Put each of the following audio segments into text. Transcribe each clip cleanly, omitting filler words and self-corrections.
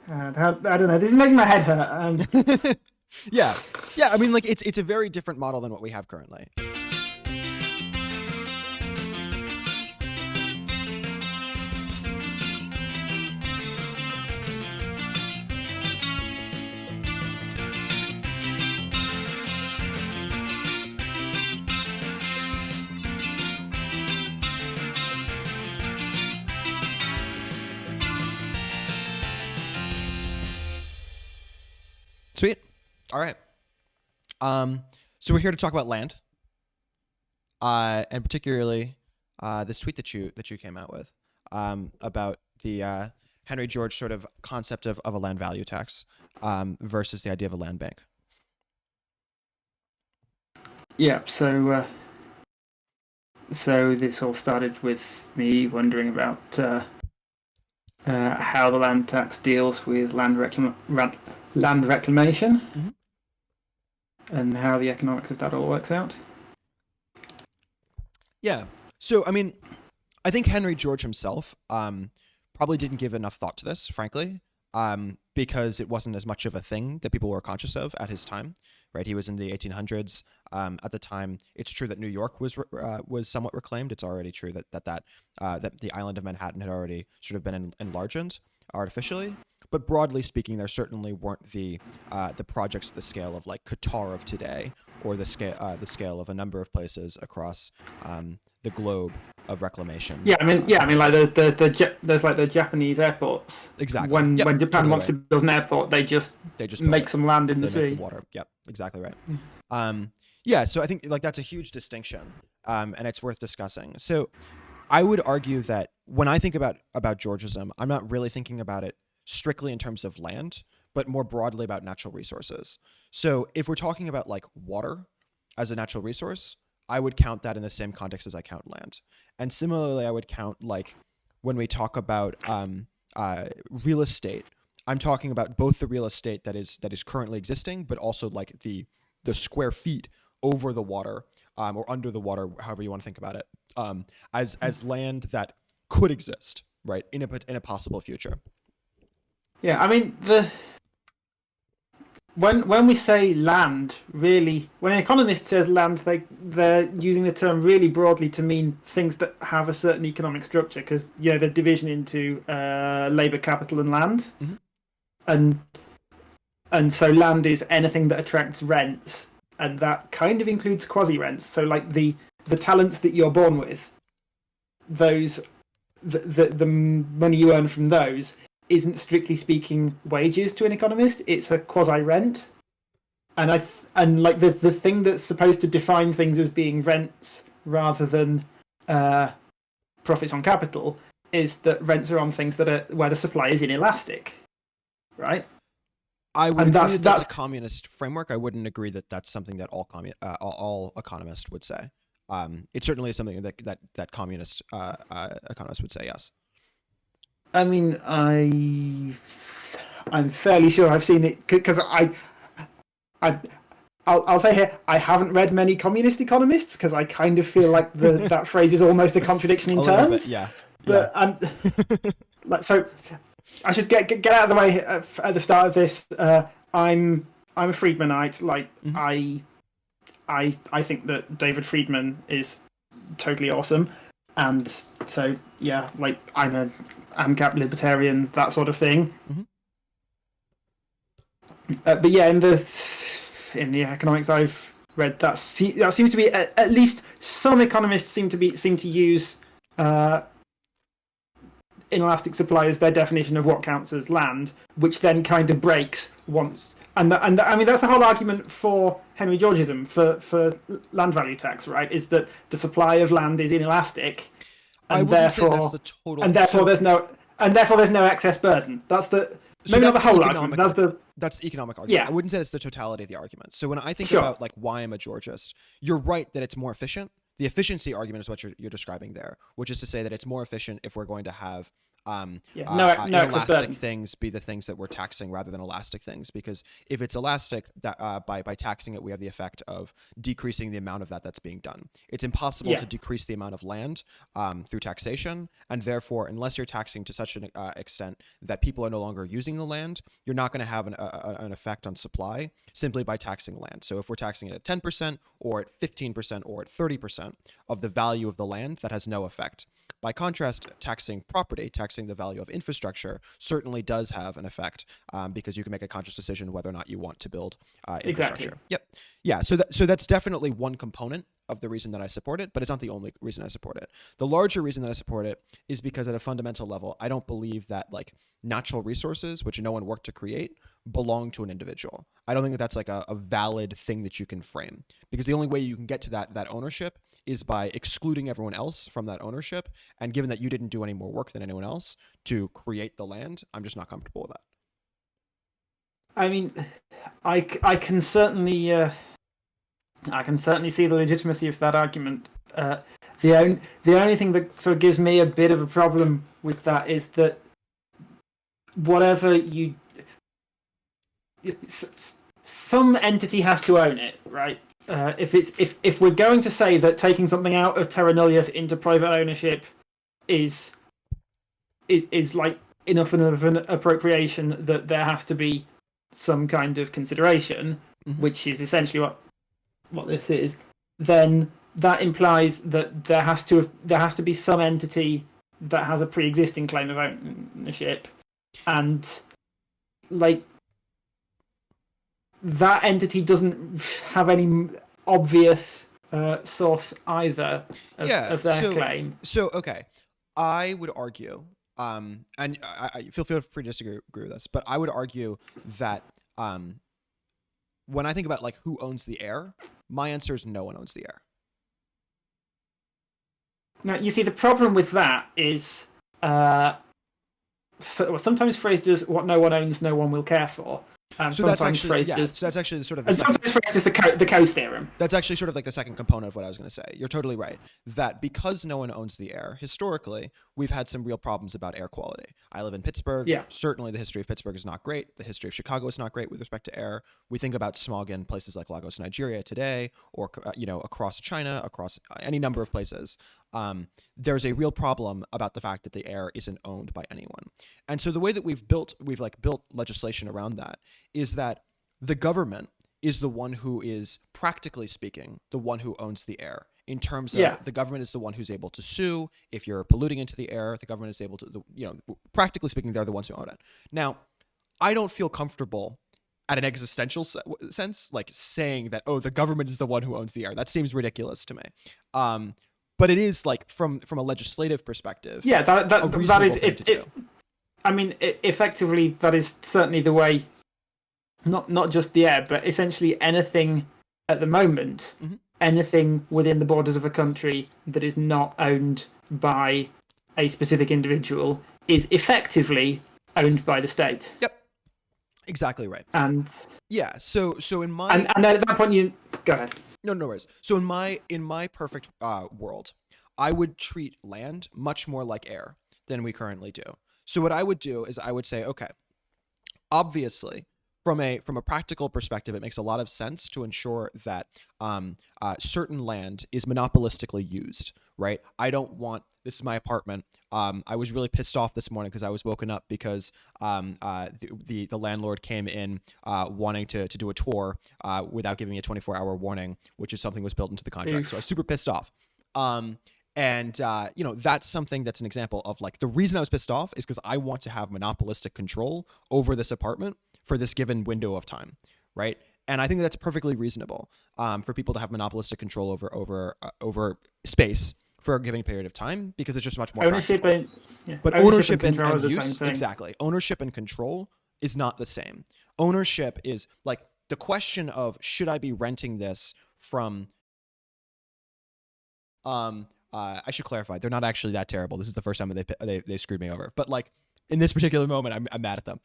I don't know. This is making my head hurt. Yeah. Yeah. I mean, like it's a very different model than what we have currently. Sweet. All right. So we're here to talk about land, and particularly this tweet that you came out with about the Henry George sort of concept of a land value tax versus the idea of a land bank. Yeah. So this all started with me wondering about how the land tax deals with land reclamation, and how the economics of that all works out. Yeah. So I mean, I think Henry George himself probably didn't give enough thought to this, frankly, because it wasn't as much of a thing that people were conscious of at his time. Right, he was in the 1800s. At the time, it's true that New York was somewhat reclaimed. It's already true that the island of Manhattan had already sort of been enlarged artificially. But broadly speaking, there certainly weren't the projects at the scale of like Qatar of today, or the scale of a number of places across the globe of reclamation. Yeah, I mean, like there's like the Japanese airports. Exactly. When Yep, Japan totally wants right. to build an airport, they just make some land in the They make sea. the water. Yep, exactly right. Yeah, so I think like that's a huge distinction, and it's worth discussing. So I would argue that when I think about Georgism, I'm not really thinking about it strictly in terms of land, but more broadly about natural resources. So if we're talking about like water as a natural resource, I would count that in the same context as I count land. And similarly, I would count like when we talk about real estate, I'm talking about both the real estate that is currently existing, but also like the square feet over the water or under the water, however you want to think about it, as land that could exist, right, in a possible future. Yeah, I mean when we say land, really, when an economist says land, they're using the term really broadly to mean things that have a certain economic structure, because the division into labor, capital, and land, and so land is anything that attracts rents, and that kind of includes quasi rents. So like the talents that you're born with, those the money you earn from those isn't strictly speaking wages to an economist. It's a quasi rent, and like the thing that's supposed to define things as being rents rather than profits on capital is that rents are on things that are where the supply is inelastic, right? I would agree that that's a communist framework. I wouldn't agree that that's something that all economists would say. It certainly is something that communist economists would say, yes. I mean, I'm fairly sure I've seen it, because I'll say here, I haven't read many communist economists, because I kind of feel like that phrase is almost a contradiction in terms. Bit, yeah. But like, so I should get out of the way at the start of this. I'm a Friedmanite. Like I think that David Friedman is totally awesome, and so yeah, like I'm a ANCAP libertarian, that sort of thing. But yeah, in the economics I've read, that seems to be at least some economists seem to use inelastic supply as their definition of what counts as land, which then kind of breaks once. And I mean that's the whole argument for Henry Georgism for land value tax, right? Is that the supply of land is inelastic, and therefore there's no excess burden. That's the maybe not the whole argument. That's the economic argument. Yeah. I wouldn't say that's the totality of the argument. So when I think about like why I'm a Georgist, you're right that it's more efficient. The efficiency argument is what you're describing there, which is to say that it's more efficient if we're going to have No excess inelastic burden. things be the things that we're taxing rather than elastic things, because if it's elastic, that by taxing it, we have the effect of decreasing the amount of that's being done. It's impossible to decrease the amount of land through taxation, and therefore, unless you're taxing to such an extent that people are no longer using the land, you're not going to have an effect on supply simply by taxing land. So if we're taxing it at 10% or at 15% or at 30% of the value of the land, that has no effect. By contrast, taxing property, taxing the value of infrastructure, certainly does have an effect, because you can make a conscious decision whether or not you want to build infrastructure. Exactly. Yep. Yeah. So that's definitely one component of the reason that I support it, but it's not the only reason I support it. The larger reason that I support it is because at a fundamental level, I don't believe that like natural resources, which no one worked to create, belong to an individual. I don't think that that's like a valid thing that you can frame, because the only way you can get to that ownership is by excluding everyone else from that ownership. And given that you didn't do any more work than anyone else to create the land, I'm just not comfortable with that. I mean, I can certainly see the legitimacy of that argument. The only thing that sort of gives me a bit of a problem with that is that whatever you, some entity has to own it, right? If we're going to say that taking something out of terra nullius into private ownership is like enough of an appropriation, that there has to be some kind of consideration, which is essentially what this is, then that implies that there has to be some entity that has a pre-existing claim of ownership, and like that entity doesn't have any obvious source either of their claim. So okay, I would argue, and I feel free to disagree with this, but I would argue that when I think about like who owns the air, my answer is no one owns the air. Now, you see, the problem with that is sometimes phrased as what no one owns, no one will care for. So that's actually sort of the sometimes phrased as the Coase theorem. That's actually sort of like the second component of what I was going to say. You're totally right that because no one owns the air, historically, we've had some real problems about air quality. I live in Pittsburgh. Yeah. Certainly the history of Pittsburgh is not great. The history of Chicago is not great with respect to air. We think about smog in places like Lagos, Nigeria today, or across China, across any number of places. There's a real problem about the fact that the air isn't owned by anyone. And so the way that we've built legislation around that is that the government is the one who is, practically speaking, the one who owns the air. In terms of the government is the one who's able to sue if you're polluting into the air. The government is able to, practically speaking, they're the ones who own it. Now, I don't feel comfortable at an existential sense, like saying that, the government is the one who owns the air. That seems ridiculous to me. But it is like from a legislative perspective. Yeah, that is it. I mean, effectively, that is certainly the way. Not just the air, but essentially anything at the moment, anything within the borders of a country that is not owned by a specific individual is effectively owned by the state. Yep, exactly right. And yeah, so in my and at that point, you go ahead. No worries. So in my perfect world, I would treat land much more like air than we currently do. So what I would do is I would say, okay, obviously, from a practical perspective, it makes a lot of sense to ensure that certain land is monopolistically used, right? I don't want, this is my apartment. I was really pissed off this morning because I was woken up because the landlord came in wanting to do a tour without giving me a 24-hour warning, which is something was built into the contract. So I was super pissed off. And that's something that's an example of like the reason I was pissed off is because I want to have monopolistic control over this apartment for this given window of time, right? And I think that's perfectly reasonable for people to have monopolistic control over space for a given period of time because it's just much more ownership practical. But ownership and use, exactly. Ownership and control is not the same. Ownership is like the question of should I be renting this from I should clarify, they're not actually that terrible. This is the first time that they screwed me over. But like in this particular moment, I'm mad at them.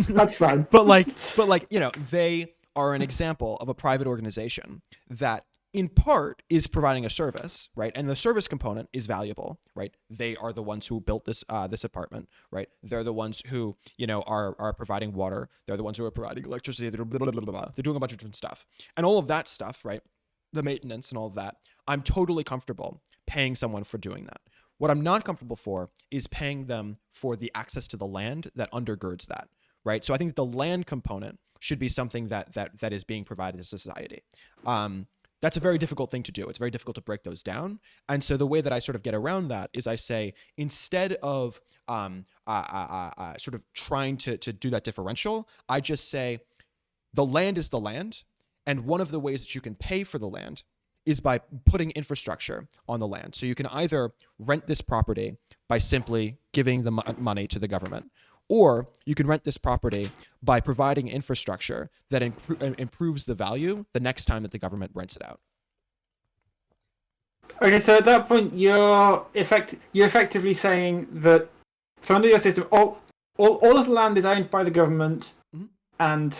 That's fine. But like they are an example of a private organization that in part is providing a service, right? And the service component is valuable, right? They are the ones who built this this apartment, right? They're the ones who, are providing water. They're the ones who are providing electricity. They're blah, blah, blah, blah, blah. They're doing a bunch of different stuff. And all of that stuff, right? The maintenance and all of that, I'm totally comfortable paying someone for doing that. What I'm not comfortable for is paying them for the access to the land that undergirds that, right? So I think the land component should be something that is being provided to society. That's a very difficult thing to do. It's very difficult to break those down. And so the way that I sort of get around that is I say, instead of sort of trying to do that differential, I just say the land is the land. And one of the ways that you can pay for the land is by putting infrastructure on the land. So you can either rent this property by simply giving the money to the government, or you can rent this property by providing infrastructure that improves the value the next time that the government rents it out. Okay, so at that point, you're effectively saying that, so under your system, all of the land is owned by the government, and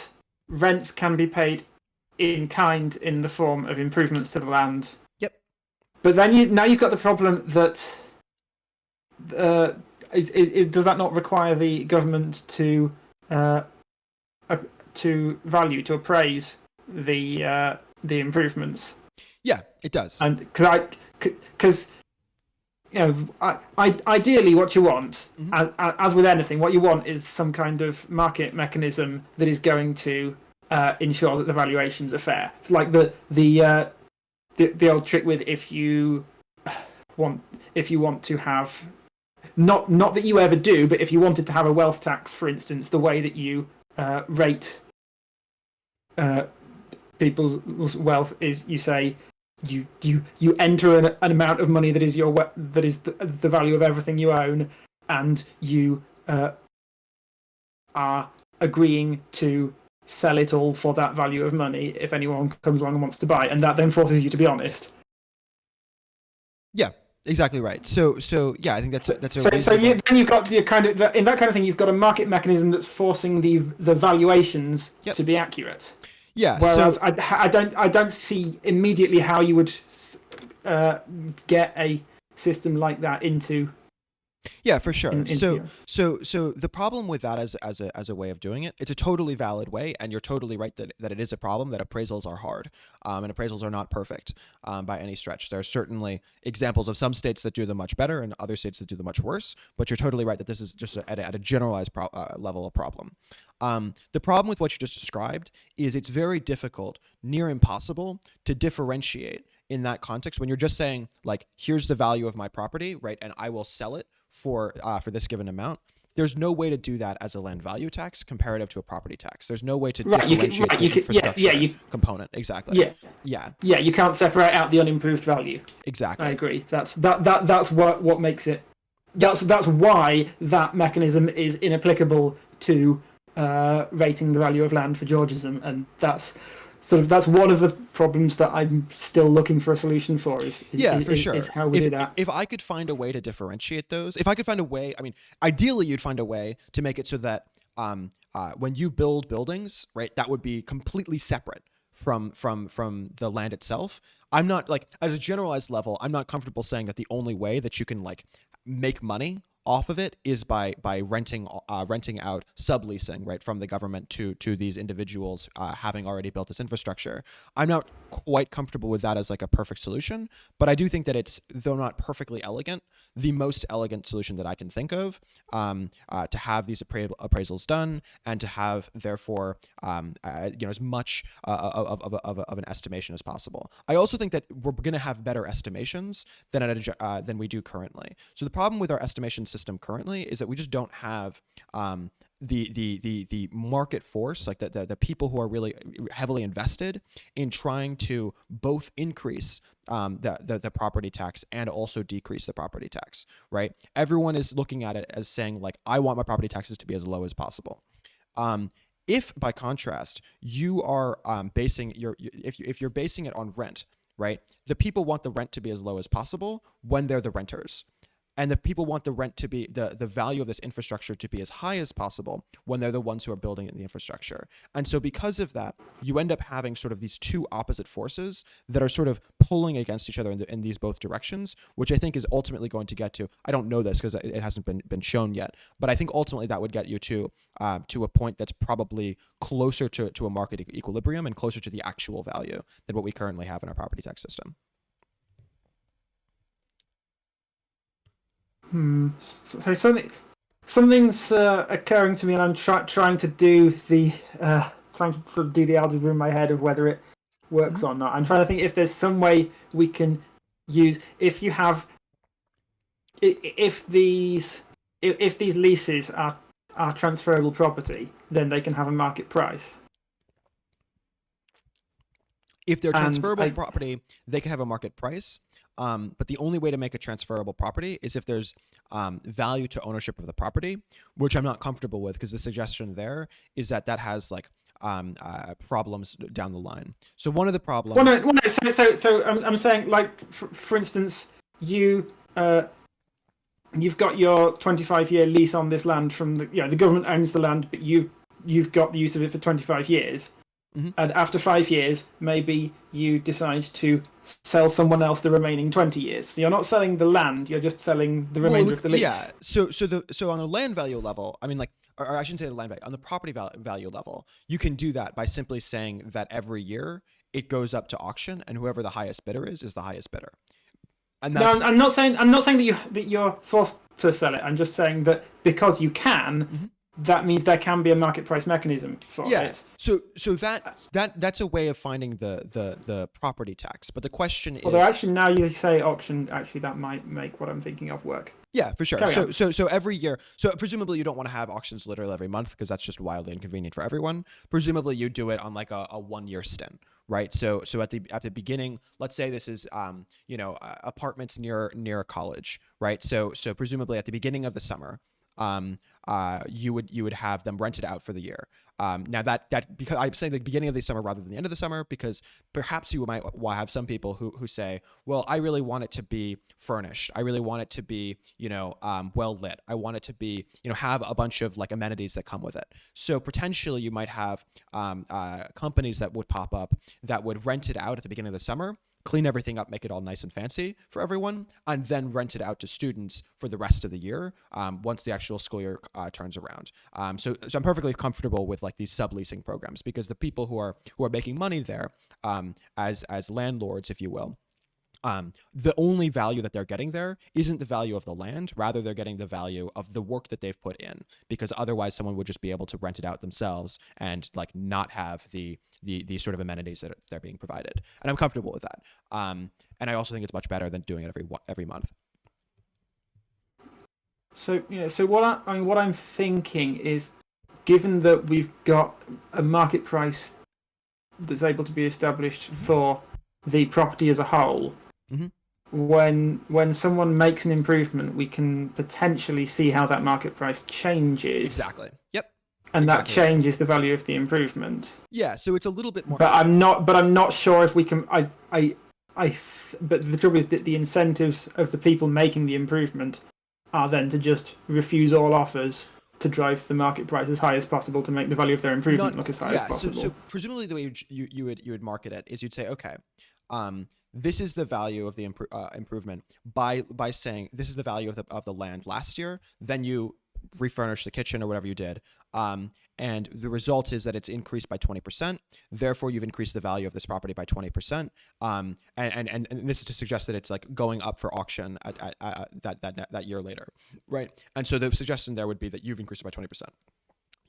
rents can be paid in kind in the form of improvements to the land. Yep. But then now you've got the problem that does that not require the government to appraise the improvements? Yeah, it does. And because ideally, what you want, as with anything, what you want is some kind of market mechanism that is going to ensure that the valuations are fair. It's like the old trick with if you want to have. Not that you ever do, but if you wanted to have a wealth tax, for instance, the way that you rate people's wealth is you say you enter an amount of money that is the value of everything you own, and you are agreeing to sell it all for that value of money if anyone comes along and wants to buy, and that then forces you to be honest. Yeah. Exactly right. So yeah, I think that's a so then you've got the kind of in that kind of thing, you've got a market mechanism that's forcing the valuations to be accurate. Yeah. Whereas I don't see immediately how you would get a system like that into. Yeah, for sure. So the problem with that as a way of doing it, it's a totally valid way, and you're totally right that it is a problem, that appraisals are hard, and appraisals are not perfect by any stretch. There are certainly examples of some states that do them much better and other states that do them much worse, but you're totally right that this is just at a generalized level a problem. The problem with what you just described is it's very difficult, near impossible, to differentiate in that context when you're just saying, like, here's the value of my property, right, and I will sell it for this given amount. There's no way to do that as a land value tax comparative to a property tax. There's no way to differentiate the infrastructure component. Exactly. Yeah. You can't separate out the unimproved value. Exactly. I agree. That's what makes it. That's why that mechanism is inapplicable to rating the value of land for Georgism, and that's one of the problems that I'm still looking for a solution for. For sure. Is how we do that. If I could find a way to differentiate those, if I could find a way, I mean, ideally you'd find a way to make it so that when you build buildings, right, that would be completely separate from the land itself. I'm not, like, at a generalized level, I'm not comfortable saying that the only way that you can, like, make money off of it is by renting out, subleasing, right, from the government to these individuals having already built this infrastructure. I'm not quite comfortable with that as like a perfect solution, but I do think that it's, though not perfectly elegant, the most elegant solution that I can think of to have these appraisals done and to have, therefore, as much of an estimation as possible. I also think that we're going to have better estimations than we do currently. So the problem with our estimation system currently is that we just don't have the market force, like the people who are really heavily invested in trying to both increase the property tax and also decrease the property tax, right? Everyone is looking at it as saying, like, I want my property taxes to be as low as possible. If by contrast you are if you're basing it on rent, right, the people want the rent to be as low as possible when they're the renters. And the people want the rent to be the value of this infrastructure to be as high as possible when they're the ones who are building the infrastructure. And so because of that, you end up having sort of these two opposite forces that are sort of pulling against each other in these both directions, which I think is ultimately going to get to, I don't know this because it hasn't been shown yet, but I think ultimately that would get you to a point that's probably closer to a market equilibrium and closer to the actual value than what we currently have in our property tax system. So something's occurring to me, and I'm trying to do the trying to sort of do the algebra in my head of whether it works or not. I'm trying to think if there's some way we can use if these leases are transferable property, then they can have a market price. If they're transferable property, they can have a market price. But the only way to make a transferable property is if there's value to ownership of the property, which I'm not comfortable with because the suggestion there is that has like problems down the line. So one of the problems. Well, no. So I'm saying, like, for instance, you've got your 25-year lease on this land from the government owns the land, but you've got the use of it for 25 years. Mm-hmm. And after 5 years, maybe you decide to sell someone else the remaining 20 years. So you're not selling the land; you're just selling the remainder of the lease. Yeah. So on a land value level, I mean, like, or I shouldn't say the land value. On the property value level, you can do that by simply saying that every year it goes up to auction, and whoever the highest bidder is the highest bidder. And that's... No, I'm not saying that you're forced to sell it. I'm just saying that because you can. Mm-hmm. That means there can be a market price mechanism for it. Yeah. So that's a way of finding the property tax. But the question is, although actually now you say auction, actually that might make what I'm thinking of work. Yeah, for sure. So every year, so presumably you don't want to have auctions literally every month because that's just wildly inconvenient for everyone. Presumably you do it on like a 1-year stint, right? So at the beginning, let's say this is apartments near a college, right? So presumably at the beginning of the summer, you would have them rented out for the year. Now that because I'm saying the beginning of the summer rather than the end of the summer, because perhaps you might have some people who say, well, I really want it to be furnished. I really want it to be, well lit. I want it to be, have a bunch of like amenities that come with it. So potentially you might have companies that would pop up that would rent it out at the beginning of the summer, clean everything up, make it all nice and fancy for everyone, and then rent it out to students for the rest of the year once the actual school year turns around. So I'm perfectly comfortable with like these subleasing programs because the people who are making money there as landlords, if you will, the only value that they're getting there isn't the value of the land, rather they're getting the value of the work that they've put in, because otherwise someone would just be able to rent it out themselves and like not have the sort of amenities that they're being provided. And I'm comfortable with that. And I also think it's much better than doing it every month. So what I'm thinking is, given that we've got a market price that's able to be established for the property as a whole, mm-hmm. when someone makes an improvement, we can potentially see how that market price changes. Exactly. Yep. And exactly. That changes the value of the improvement. Yeah, so it's a little bit more. But I'm not sure if we can. But the trouble is that the incentives of the people making the improvement are then to just refuse all offers to drive the market price as high as possible to make the value of their improvement look as high as possible. So presumably the way you would market it is you'd say, okay, this is the value of the improvement by saying this is the value of the land last year. Then you refurnish the kitchen or whatever you did, and the result is that it's increased by 20%. Therefore, you've increased the value of this property by 20%. And this is to suggest that it's like going up for auction at that year later, right? And so the suggestion there would be that you've increased it by 20%.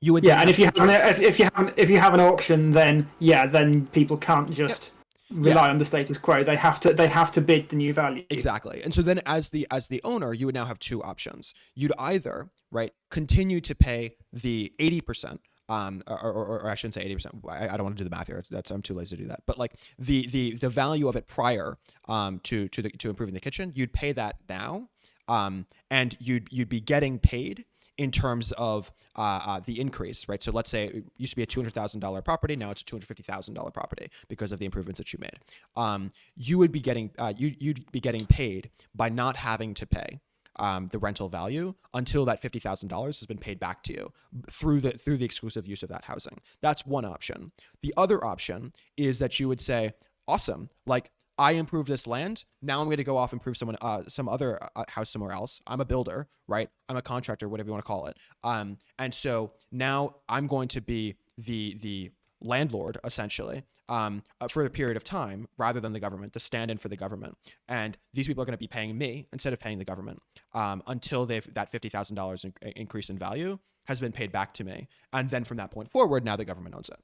You would and if you have an auction, then people can't just rely on the status quo. They have to bid the new value. Exactly. And so then as the owner, you would now have two options. You'd either, right, continue to pay the 80%, or I shouldn't say 80%. I don't want to do the math here. I'm too lazy to do that. But like the value of it prior to improving the kitchen, you'd pay that now, and you'd be getting paid in terms of the increase, right? So let's say it used to be a $200,000 property, now it's a $250,000 property because of the improvements that you made. You would be getting you'd be getting paid by not having to pay the rental value until that $50,000 has been paid back to you through the exclusive use of that housing. That's one option. The other option is that you would say, awesome, like I improved this land. Now I'm going to go off and improve some other house somewhere else. I'm a builder, right? I'm a contractor, whatever you want to call it. And so now I'm going to be the landlord essentially for a period of time rather than the government, the stand-in for the government. And these people are going to be paying me instead of paying the government until that $50,000 increase in value has been paid back to me. And then from that point forward, now the government owns it.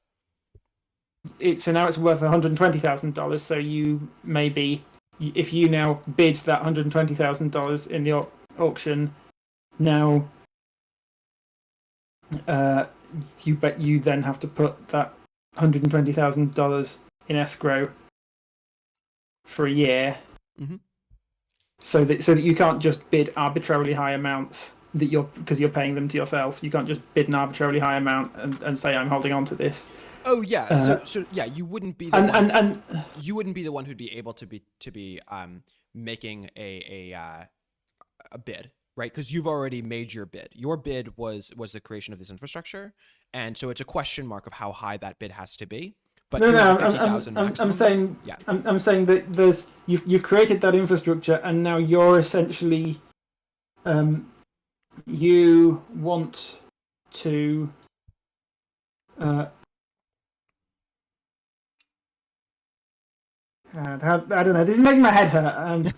So now it's worth $120,000. So you maybe, if you now bid that $120,000 in the auction, now you then have to put that $120,000 in escrow for a year, so that you can't just bid arbitrarily high amounts because you're paying them to yourself. You can't just bid an arbitrarily high amount and say I'm holding on to this. Oh yeah, so yeah, you wouldn't be the you wouldn't be the one who'd be able to be making a bid, right? Because you've already made your bid. Your bid was the creation of this infrastructure, and so it's a question mark of how high that bid has to be. But I'm saying that you created that infrastructure, and now you're essentially you want to. I don't know. This is making my head hurt.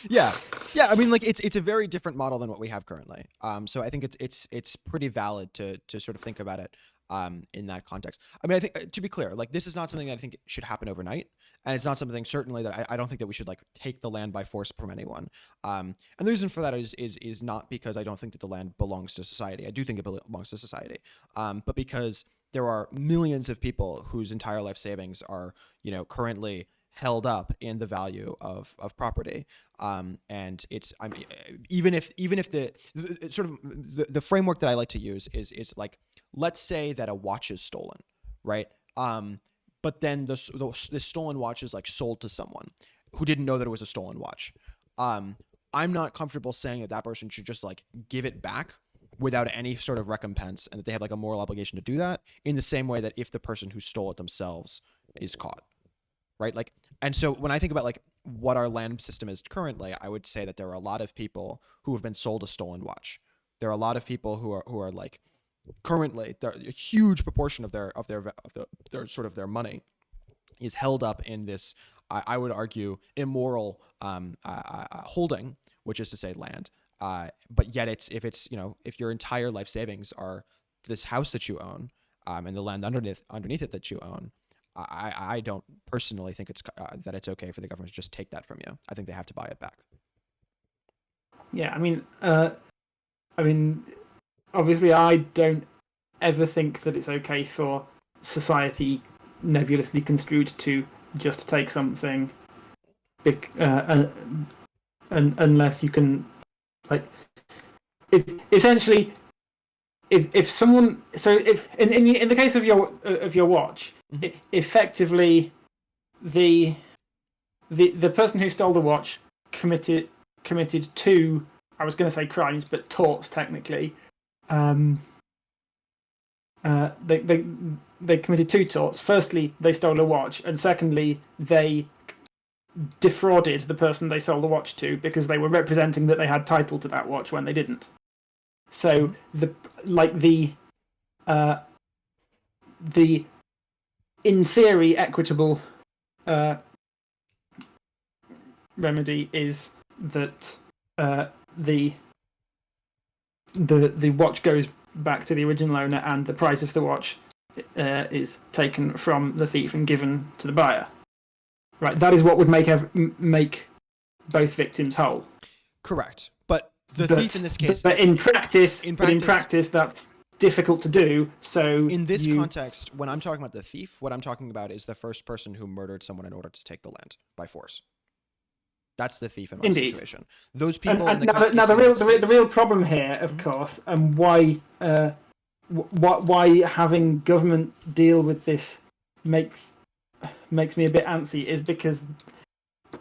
Yeah. I mean, like it's a very different model than what we have currently. So I think it's pretty valid to sort of think about it in that context. I mean, I think to be clear, like this is not something that I think should happen overnight, and it's not something certainly that I don't think that we should like take the land by force from anyone. And the reason for that is not because I don't think that the land belongs to society. I do think it belongs to society, but because there are millions of people whose entire life savings are, currently held up in the value of property. And it's, I mean, even if the sort of the framework that I like to use is like, let's say that a watch is stolen, right? But then this stolen watch is like sold to someone who didn't know that it was a stolen watch. I'm not comfortable saying that person should just like give it back without any sort of recompense, and that they have like a moral obligation to do that, in the same way that if the person who stole it themselves is caught, right? Like, and so when I think about like what our land system is currently, I would say that there are a lot of people who have been sold a stolen watch. There are a lot of people who are like currently a huge proportion of their sort of their money is held up in this, I would argue, immoral holding, which is to say land. But yet if your entire life savings are this house that you own, and the land underneath it that you own, I don't personally think that it's okay for the government to just take that from you. I think they have to buy it back. Yeah, I mean, obviously, I don't ever think that it's okay for society, nebulously construed, to just take something, unless you can, like, it's essentially if someone. So if in the case of your watch, effectively, the person who stole the watch committed two, I was going to say crimes, but torts technically. They committed two torts. Firstly, they stole a watch, and secondly, they defrauded the person they sold the watch to because they were representing that they had title to that watch when they didn't. So the in theory equitable remedy is that the watch goes back to the original owner, and the price of the watch is taken from the thief and given to the buyer. Right, that is what would make both victims whole. Correct, but the thief in this case. But in practice, that's difficult to do. So in this context, when I'm talking about the thief, what I'm talking about is the first person who murdered someone in order to take the land by force. That's the thief in my situation. Those people. The real problem here, of course, and why having government deal with this makes me a bit antsy, is because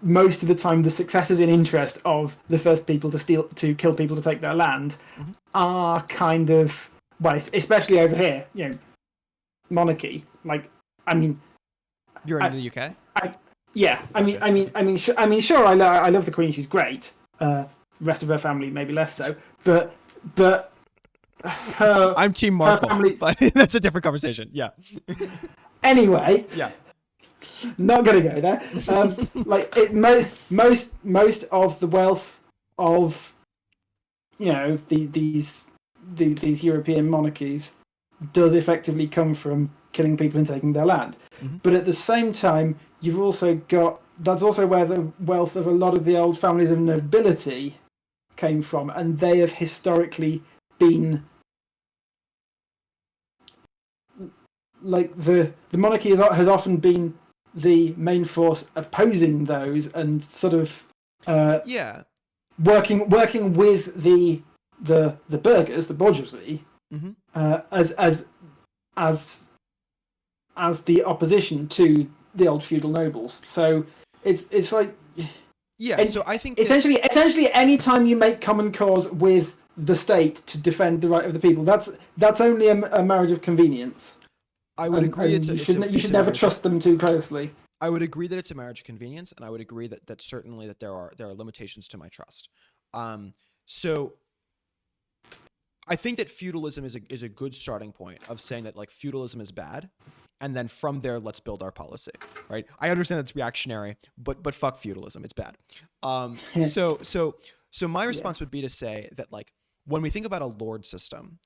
most of the time the successes in interest of the first people to kill people to take their land are kind of, well, especially over here, monarchy. Like, I mean, you're in the UK. Yeah, gotcha. Sure, I love the Queen. She's great. Rest of her family maybe less so, but I'm Team Markle, but that's a different conversation. Yeah. Anyway. Yeah. Not gonna go there. Most of the wealth of these European monarchies does effectively come from killing people and taking their land. But at the same time, you've also got, that's also where the wealth of a lot of the old families of nobility came from, and they have historically been like the monarchy has often been the main force opposing those, and sort of working with the burghers, the bourgeoisie, as the opposition to the old feudal nobles. So it's like so I think essentially any time you make common cause with the state to defend the right of the people, that's only a marriage of convenience. I would agree. You should never trust them too closely. I would agree that it's a marriage of convenience, and I would agree that certainly that there are limitations to my trust. So I think that feudalism is a good starting point of saying that like feudalism is bad, and then from there let's build our policy, right? I understand that's reactionary, but fuck feudalism, it's bad. So my response would be to say that like when we think about a lord system,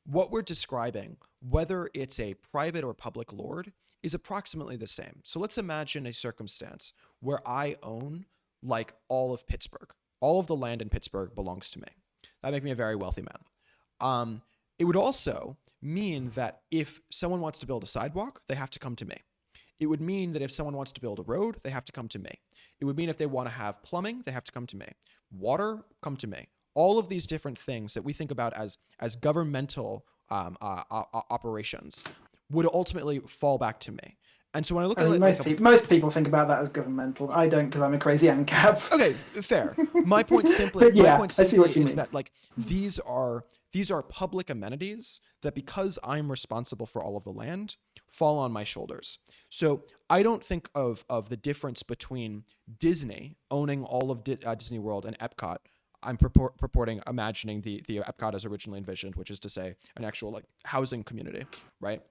what we're describing, whether it's a private or public lord, is approximately the same. So let's imagine a circumstance where I own like all of Pittsburgh. All of the land in Pittsburgh belongs to me. That'd make me a very wealthy man. It would also mean that if someone wants to build a sidewalk, they have to come to me. It would mean that if someone wants to build a road, they have to come to me. It would mean if they want to have plumbing, they have to come to me. Water, come to me. All of these different things that we think about as governmental operations would ultimately fall back to me. And so when I look at most people think about that as governmental. I don't, because I'm a crazy ANCAP. Okay, fair. My point simply is that like these are public amenities that, because I'm responsible for all of the land, fall on my shoulders. So I don't think of the difference between Disney owning all of Disney World and Epcot. I'm imagining the Epcot as originally envisioned, which is to say an actual like housing community, right?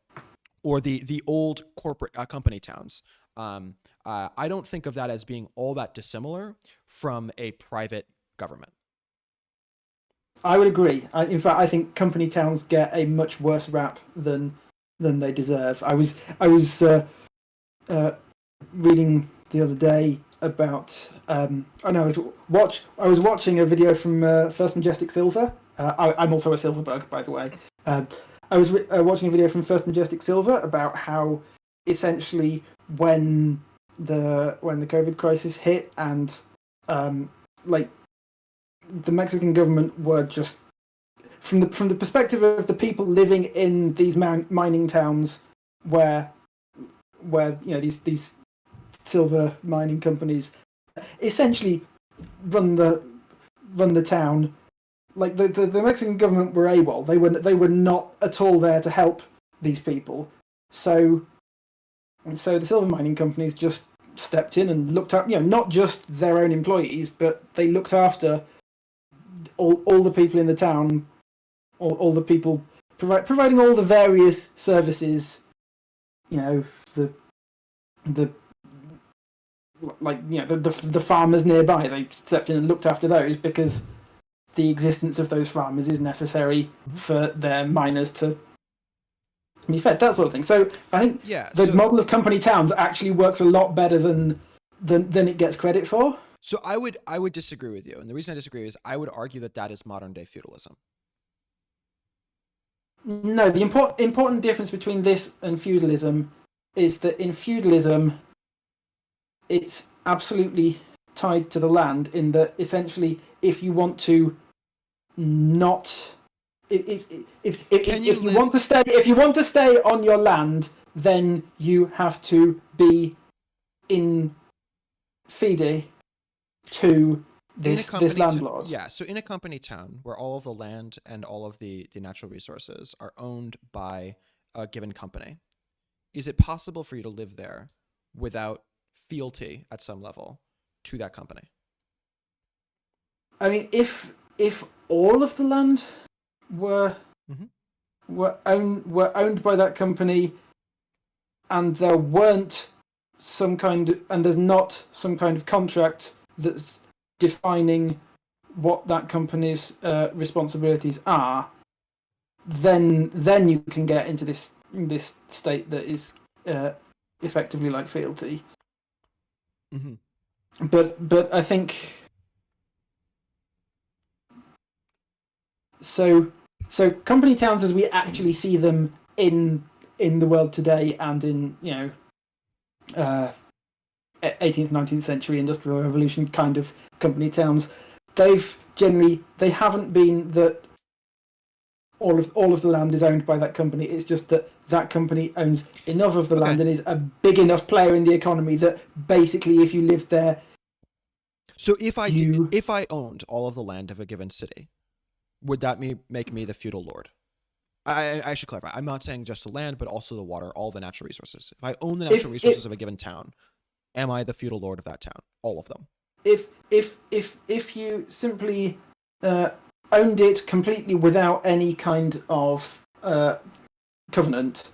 Or the old corporate company towns. I don't think of that as being all that dissimilar from a private government. I would agree. In fact, I think company towns get a much worse rap than they deserve. I was reading the other day about I was watching a video from First Majestic Silver. I'm also a silver bug, by the way. I was watching a video from First Majestic Silver about how essentially when the COVID crisis hit and like the Mexican government were just from the perspective of the people living in these mining towns where these silver mining companies essentially run the town. Like the Mexican government were AWOL. They were not at all there to help these people. So the silver mining companies just stepped in and looked up, not just their own employees, but they looked after all the people in the town, all the people providing all the various services. The farmers nearby. They stepped in and looked after those because the existence of those farmers is necessary for their miners to be fed, that sort of thing. So I think the model of company towns actually works a lot better than it gets credit for. So I would disagree with you, and the reason I disagree is I would argue that is modern day feudalism. No, the important difference between this and feudalism is that in feudalism, it's absolutely tied to the land, in that essentially if you want to not if you want to stay on your land, then you have to be in fide to In a this company landlord. yeah, so in a company town where all of the land and all of the natural resources are owned by a given company, is it possible for you to live there without fealty at some level to that company? I mean, if all of the land were Mhm. were owned by that company, and there weren't there's not some kind of contract that's defining what that company's responsibilities are, then you can get into this state that is effectively like fealty. Mm-hmm. But I think so company towns as we actually see them in the world today, and in 18th 19th century industrial revolution kind of company towns, they haven't been that all of the land is owned by that company. It's just that that company owns enough of the land and is a big enough player in the economy that basically if you lived there. So if I owned all of the land of a given city, would that make me the feudal lord? I should clarify. I'm not saying just the land, but also the water, all the natural resources. If I own the natural resources of a given town, am I the feudal lord of that town? All of them. If you simply owned it completely without any kind of covenant,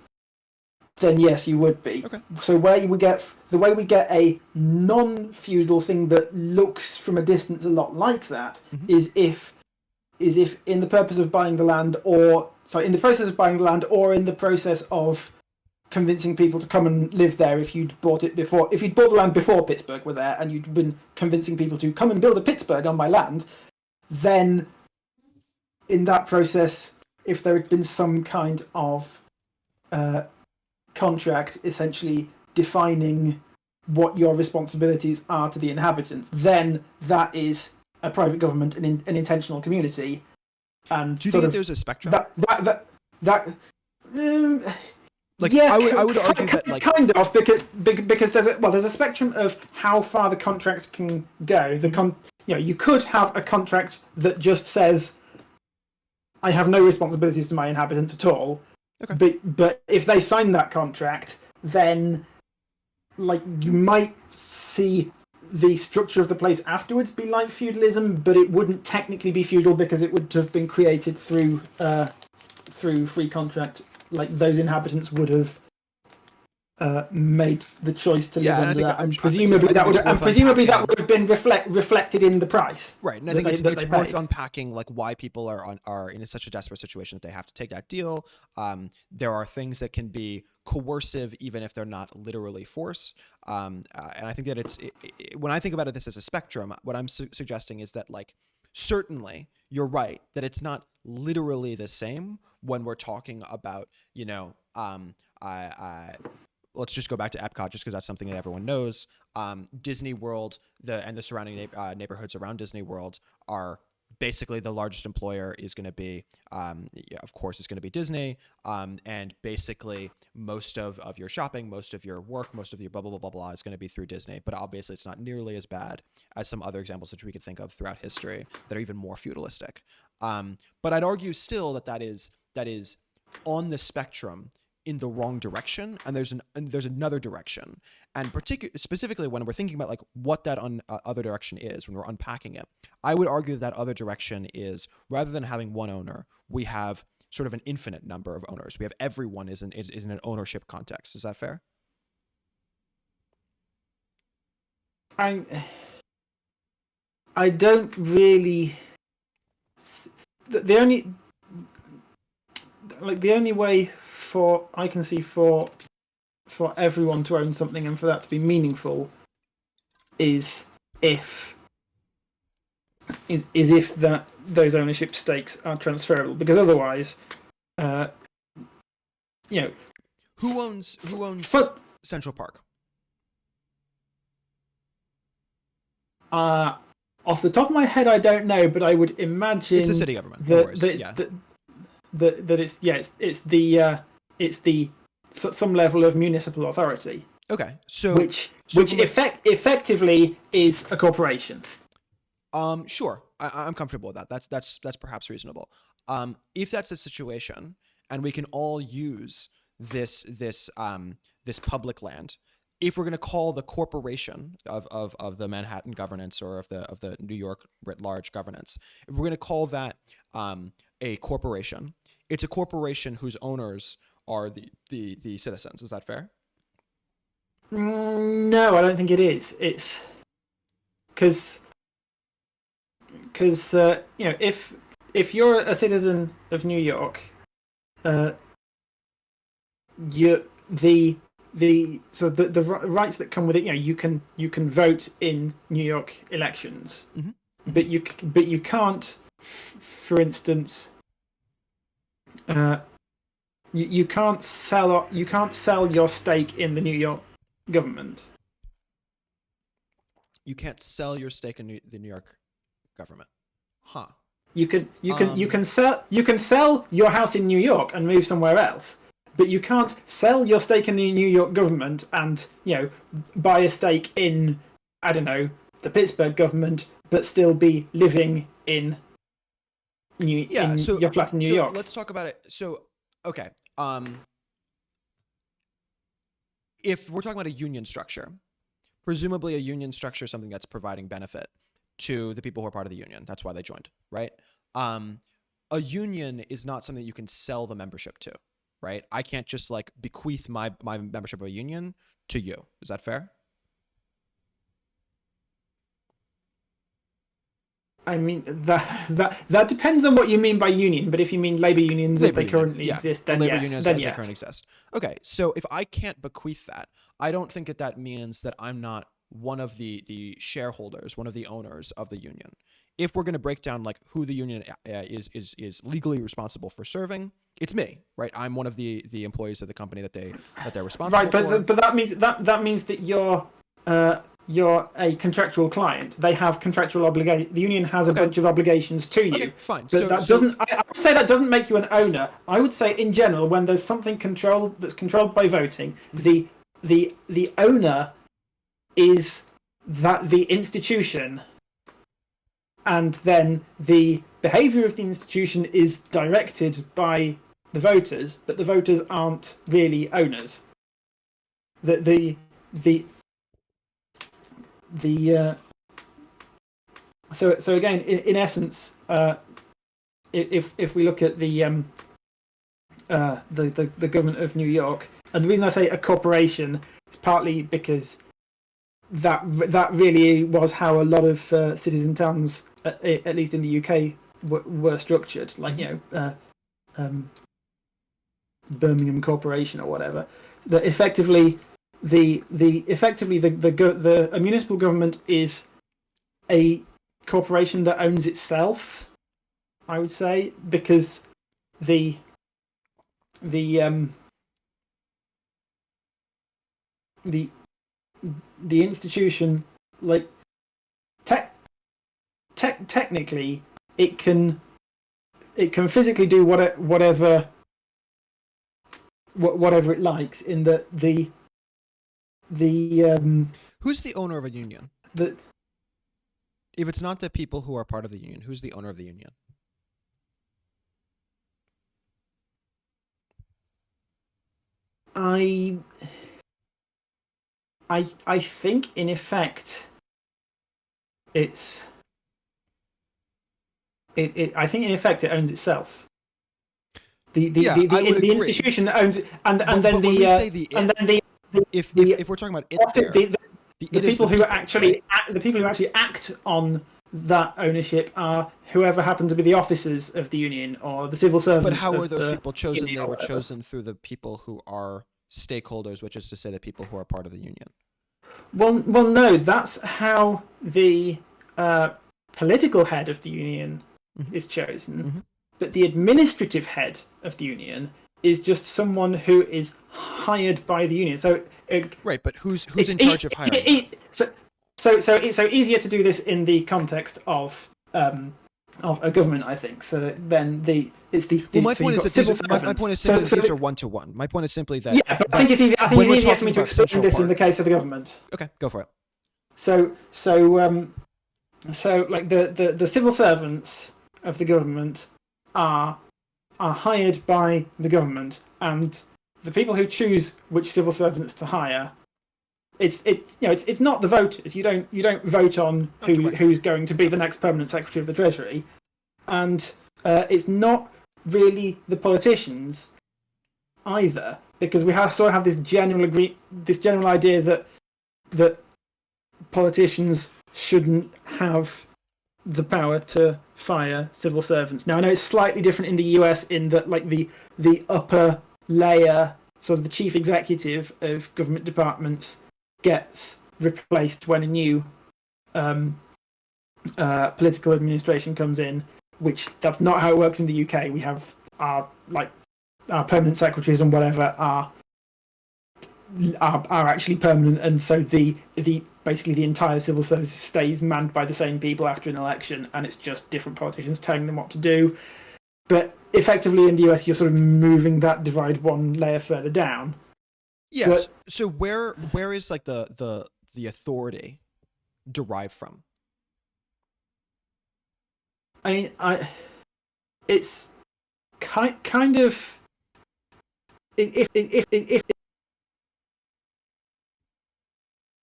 then yes, you would be. Okay. So the way we get a non-feudal thing that looks from a distance a lot like that is if in the purpose of buying the land, in the process of buying the land, or in the process of convincing people to come and live there, if you'd bought the land before Pittsburgh were there, and you'd been convincing people to come and build a Pittsburgh on my land, then in that process, if there had been some kind of contract essentially defining what your responsibilities are to the inhabitants, then that is a private government, an intentional community. And do you think there's a spectrum? Like, yeah, I would argue that, like, kind of, because there's a spectrum of how far the contract can go. You could have a contract that just says, I have no responsibilities to my inhabitants at all. Okay. But if they sign that contract, then like you might see the structure of the place afterwards be like feudalism, but it wouldn't technically be feudal because it would have been created through free contract. Like those inhabitants would have made the choice to live under that, and presumably that would have been reflected in the price. Right, and I think it's worth unpacking, like, why people are in such a desperate situation that they have to take that deal. There are things that can be coercive even if they're not literally force. And I think that when I think about this as a spectrum, what I'm suggesting is that, like, certainly you're right that it's not literally the same when we're talking about, let's just go back to Epcot, just because that's something that everyone knows. Disney World, and the surrounding neighborhoods around Disney World are basically the largest employer is going to be, of course, is going to be Disney. And basically most of your shopping, most of your work, most of your blah, blah, blah, blah, blah is going to be through Disney. But obviously it's not nearly as bad as some other examples which we could think of throughout history that are even more feudalistic. But I'd argue still that is on the spectrum in the wrong direction, and there's another direction, and specifically when we're thinking about, like, what that other direction is, when we're unpacking it, I would argue that other direction is, rather than having one owner, we have sort of an infinite number of owners. We have everyone is in an ownership context. Is that fair? I don't really. The only way I can see for everyone to own something and for that to be meaningful is if those ownership stakes are transferable, because otherwise, who owns Central Park? Off the top of my head, I don't know, but I would imagine it's the city government. It's some level of municipal authority. Okay, so which effectively is a corporation. Sure, I'm comfortable with that. That's perhaps reasonable. If that's the situation, and we can all use this public land, if we're going to call the corporation of the Manhattan governance or of the New York writ large governance, if we're going to call that a corporation, it's a corporation whose owners are the citizens. Is that fair? No, I don't think it is. It's because if you're a citizen of New York, you the rights that come with it, you can vote in New York elections, mm-hmm. but you can't, for instance, you can't sell your stake in the New York government. You can't sell your stake in the New York government, huh? You can sell your house in New York and move somewhere else, but you can't sell your stake in the New York government and buy a stake in, I don't know, the Pittsburgh government, but still be living in your flat in New York. Let's talk about it. So okay, if we're talking about a union structure, presumably a union structure is something that's providing benefit to the people who are part of the union. That's why they joined, right? A union is not something you can sell the membership to, right? I can't just like bequeath my membership of a union to you. Is that fair? I mean, that depends on what you mean by union, but if you mean labour unions as they currently exist, then labor yes. unions Then as yes. they currently exist. Okay, so if I can't bequeath that, I don't think that means that I'm not one of the shareholders, one of the owners of the union. If we're going to break down like who the union is legally responsible for serving, it's me, right? I'm one of the employees of the company that they're responsible for. Right, but that means that you're a contractual client. They have contractual obligation. The union has a bunch of obligations to you. Okay, fine. But I would say that doesn't make you an owner. I would say in general, when there's something that's controlled by voting, the owner is the institution, and then the behaviour of the institution is directed by the voters, but the voters aren't really owners. So again, in essence, if we look at the government of New York, and the reason I say a corporation is partly because that really was how a lot of cities and towns, at least in the UK, were structured. Like Birmingham Corporation or whatever. That effectively a municipal government is a corporation that owns itself, I would say, because the institution, like technically it can physically do whatever it likes, in that the who's the owner of a union? If it's not the people who are part of the union, who's the owner of the union? I think in effect I think in effect it owns itself. The institution owns it, and then if we're talking about it, the people who actually act on that ownership are whoever happen to be the officers of the union or the civil servants. But how were those people chosen? They were chosen through the people who are stakeholders, which is to say the people who are part of the union. Well, no, that's how the political head of the union is chosen. Mm-hmm. But the administrative head of the union is just someone who is hired by the union. So right, but who's in charge of hiring? So easier to do this in the context of of a government, I think. So then my so point you've is got that civil my point is simply that these are one-to-one. My point is simply that yeah, but I think it's easy. I think when it's we're easier for me talking to about explain Central this in Park- the case of the government. Okay, go for it. So like the civil servants of the government are hired by the government, and the people who choose which civil servants to hire, it's not the voters. You don't vote on who's going to be the next permanent secretary of the Treasury, and it's not really the politicians either, because we sort of have this general idea that politicians shouldn't have the power to fire civil servants. Now I know it's slightly different in the US in that like the upper layer, sort of the chief executive of government departments, gets replaced when a new political administration comes in, which that's not how it works in the UK. We have our permanent secretaries and whatever are actually permanent, and so the basically the entire civil service stays manned by the same people after an election, and it's just different politicians telling them what to do. But effectively in the US, you're sort of moving that divide one layer further down. Yes. But, so where is like the authority derived from? I mean, it's kind of if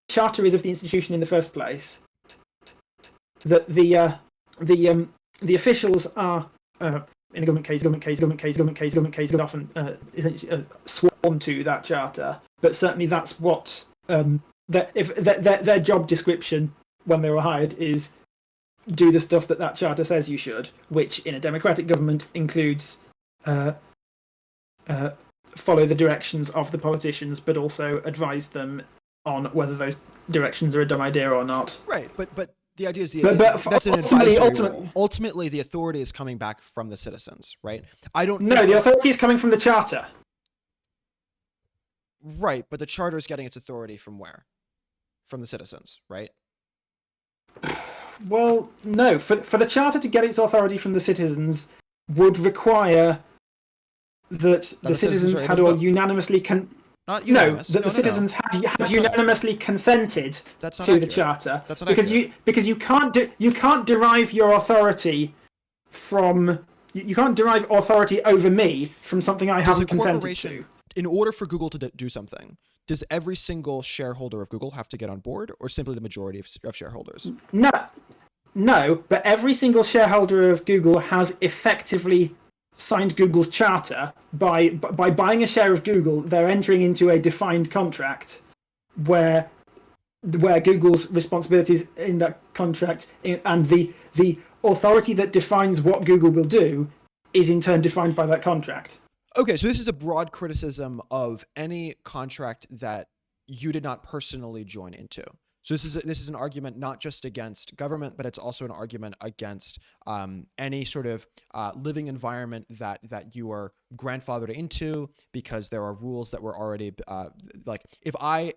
charter is of the institution in the first place, that the officials are in a government case often essentially sworn to that charter. But certainly that's what their job description when they were hired is do the stuff that charter says you should, which in a democratic government includes follow the directions of the politicians, but also advise them on whether those directions are a dumb idea or not. Right, but the idea is that's an advisory role. Ultimately, the authority is coming back from the citizens, right? The authority is coming from the charter. Right, but the charter is getting its authority from where? From the citizens, right? Well, no. For the charter to get its authority from the citizens would require that the citizens had all unanimously Not unanimous. No, that the citizens had unanimously consented to the charter. That's not because you can't derive your authority from you can't derive authority over me from something I haven't consented to. In order for Google to do something, does every single shareholder of Google have to get on board, or simply the majority of shareholders? No, but every single shareholder of Google has effectively signed Google's charter. By buying a share of Google, they're entering into a defined contract where Google's responsibilities in that contract and the authority that defines what Google will do is in turn defined by that contract. Okay, so this is a broad criticism of any contract that you did not personally join into. So this is an argument not just against government, but it's also an argument against any sort of living environment that you are grandfathered into because there are rules that were already like if I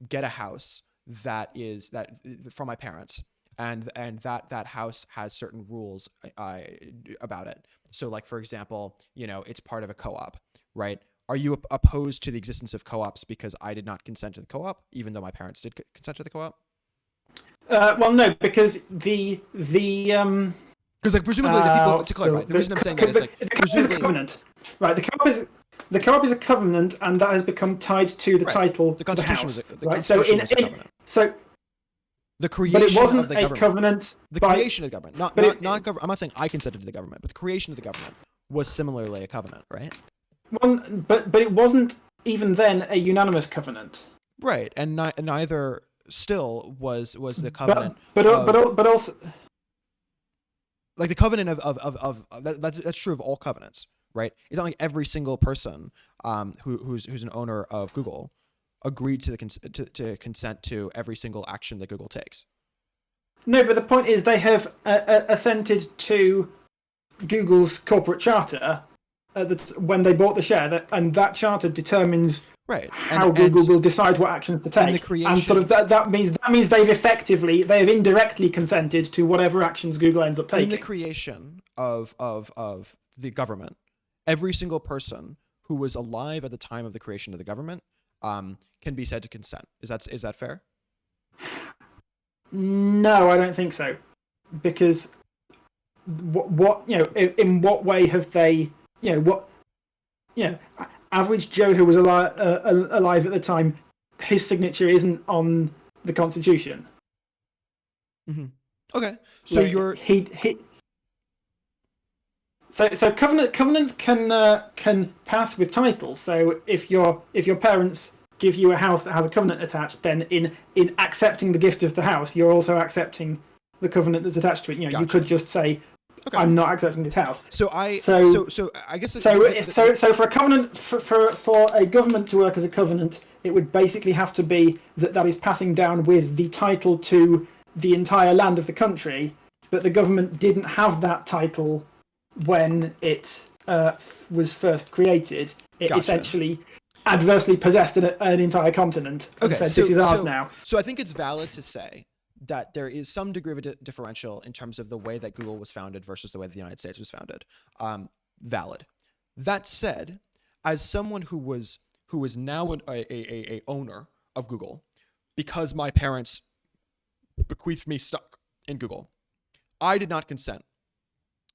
get a house that from my parents and that house has certain rules about it. So like for example, it's part of a co-op, right? Are you opposed to the existence of co-ops because I did not consent to the co-op, even though my parents did consent to the co-op? Well, no, because because like presumably the people to clarify the reason I'm saying that is like the co-op is a covenant, right? The co-op is a covenant, and that has become tied to the title. The Constitution was a right? Constitution was a covenant. So the creation but it wasn't of the a government. Covenant. The creation of the government, not government. I'm not saying I consented to the government, but the creation of the government was similarly a covenant, right? Well, but it wasn't even then a unanimous covenant. Right, and neither still was the covenant. But also like the covenant of that's true of all covenants, right? It's not like every single person who's an owner of Google agreed to to consent to every single action that Google takes. No, but the point is they have assented to Google's corporate charter when they bought the share, and that charter determines Right. how Google will decide what actions to take. the creation, and sort of that means they've indirectly consented to whatever actions Google ends up taking. In the creation of the government, every single person who was alive at the time of the creation of the government can be said to consent. Is that fair? No, I don't think so, because what in what way have they average Joe who was alive at the time, his signature isn't on the Constitution. Mm-hmm. Okay, so So covenants can pass with titles. So if your parents give you a house that has a covenant attached, then in accepting the gift of the house, you're also accepting the covenant that's attached to it. Gotcha. You could just say, okay, I'm not accepting this house. So I guess so for a covenant for a government to work as a covenant, it would basically have to be that is passing down with the title to the entire land of the country, but the government didn't have that title when it was first created. It essentially adversely possessed an entire continent and said, this is ours now. So I think it's valid to say that there is some degree of a differential in terms of the way that Google was founded versus the way the United States was founded. Valid. That said, as someone who is now a owner of Google, because my parents bequeathed me stock in Google, I did not consent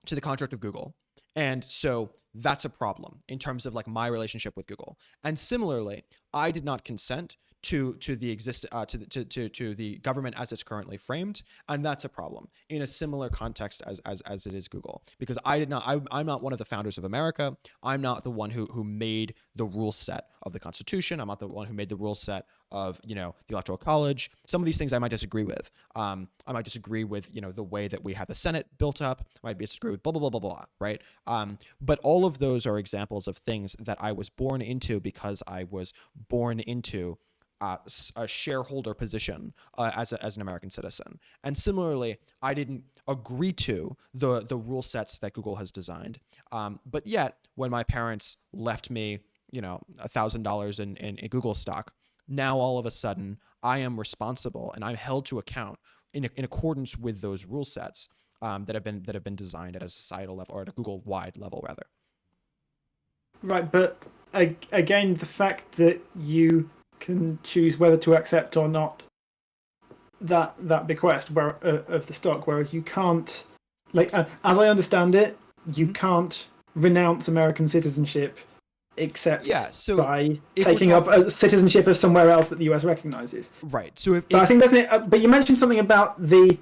to the contract of Google, and so that's a problem in terms of like my relationship with Google. And similarly, I did not consent to the government as it's currently framed, and that's a problem in a similar context as it is Google, because I'm not one of the founders of America. I'm not the one who made the rule set of the Constitution. I'm not the one who made the rule set of the Electoral College. Some of these things I might disagree with. I might disagree with the way that we have the Senate built up. I might disagree with blah blah blah blah blah. Right. But all of those are examples of things that I was born into because I was born into a shareholder position as an American citizen. And similarly, I didn't agree to the rule sets that Google has designed. But yet, when my parents left me, $1,000 in Google stock, now all of a sudden I am responsible and I'm held to account in accordance with those rule sets that have been designed at a societal level, or at a Google-wide level, rather. Right, but again, the fact that you can choose whether to accept or not that bequest of the stock, whereas you can't, as I understand it, you can't renounce American citizenship except by taking up a citizenship of somewhere else that the US recognizes. Right. So I think but you mentioned something about the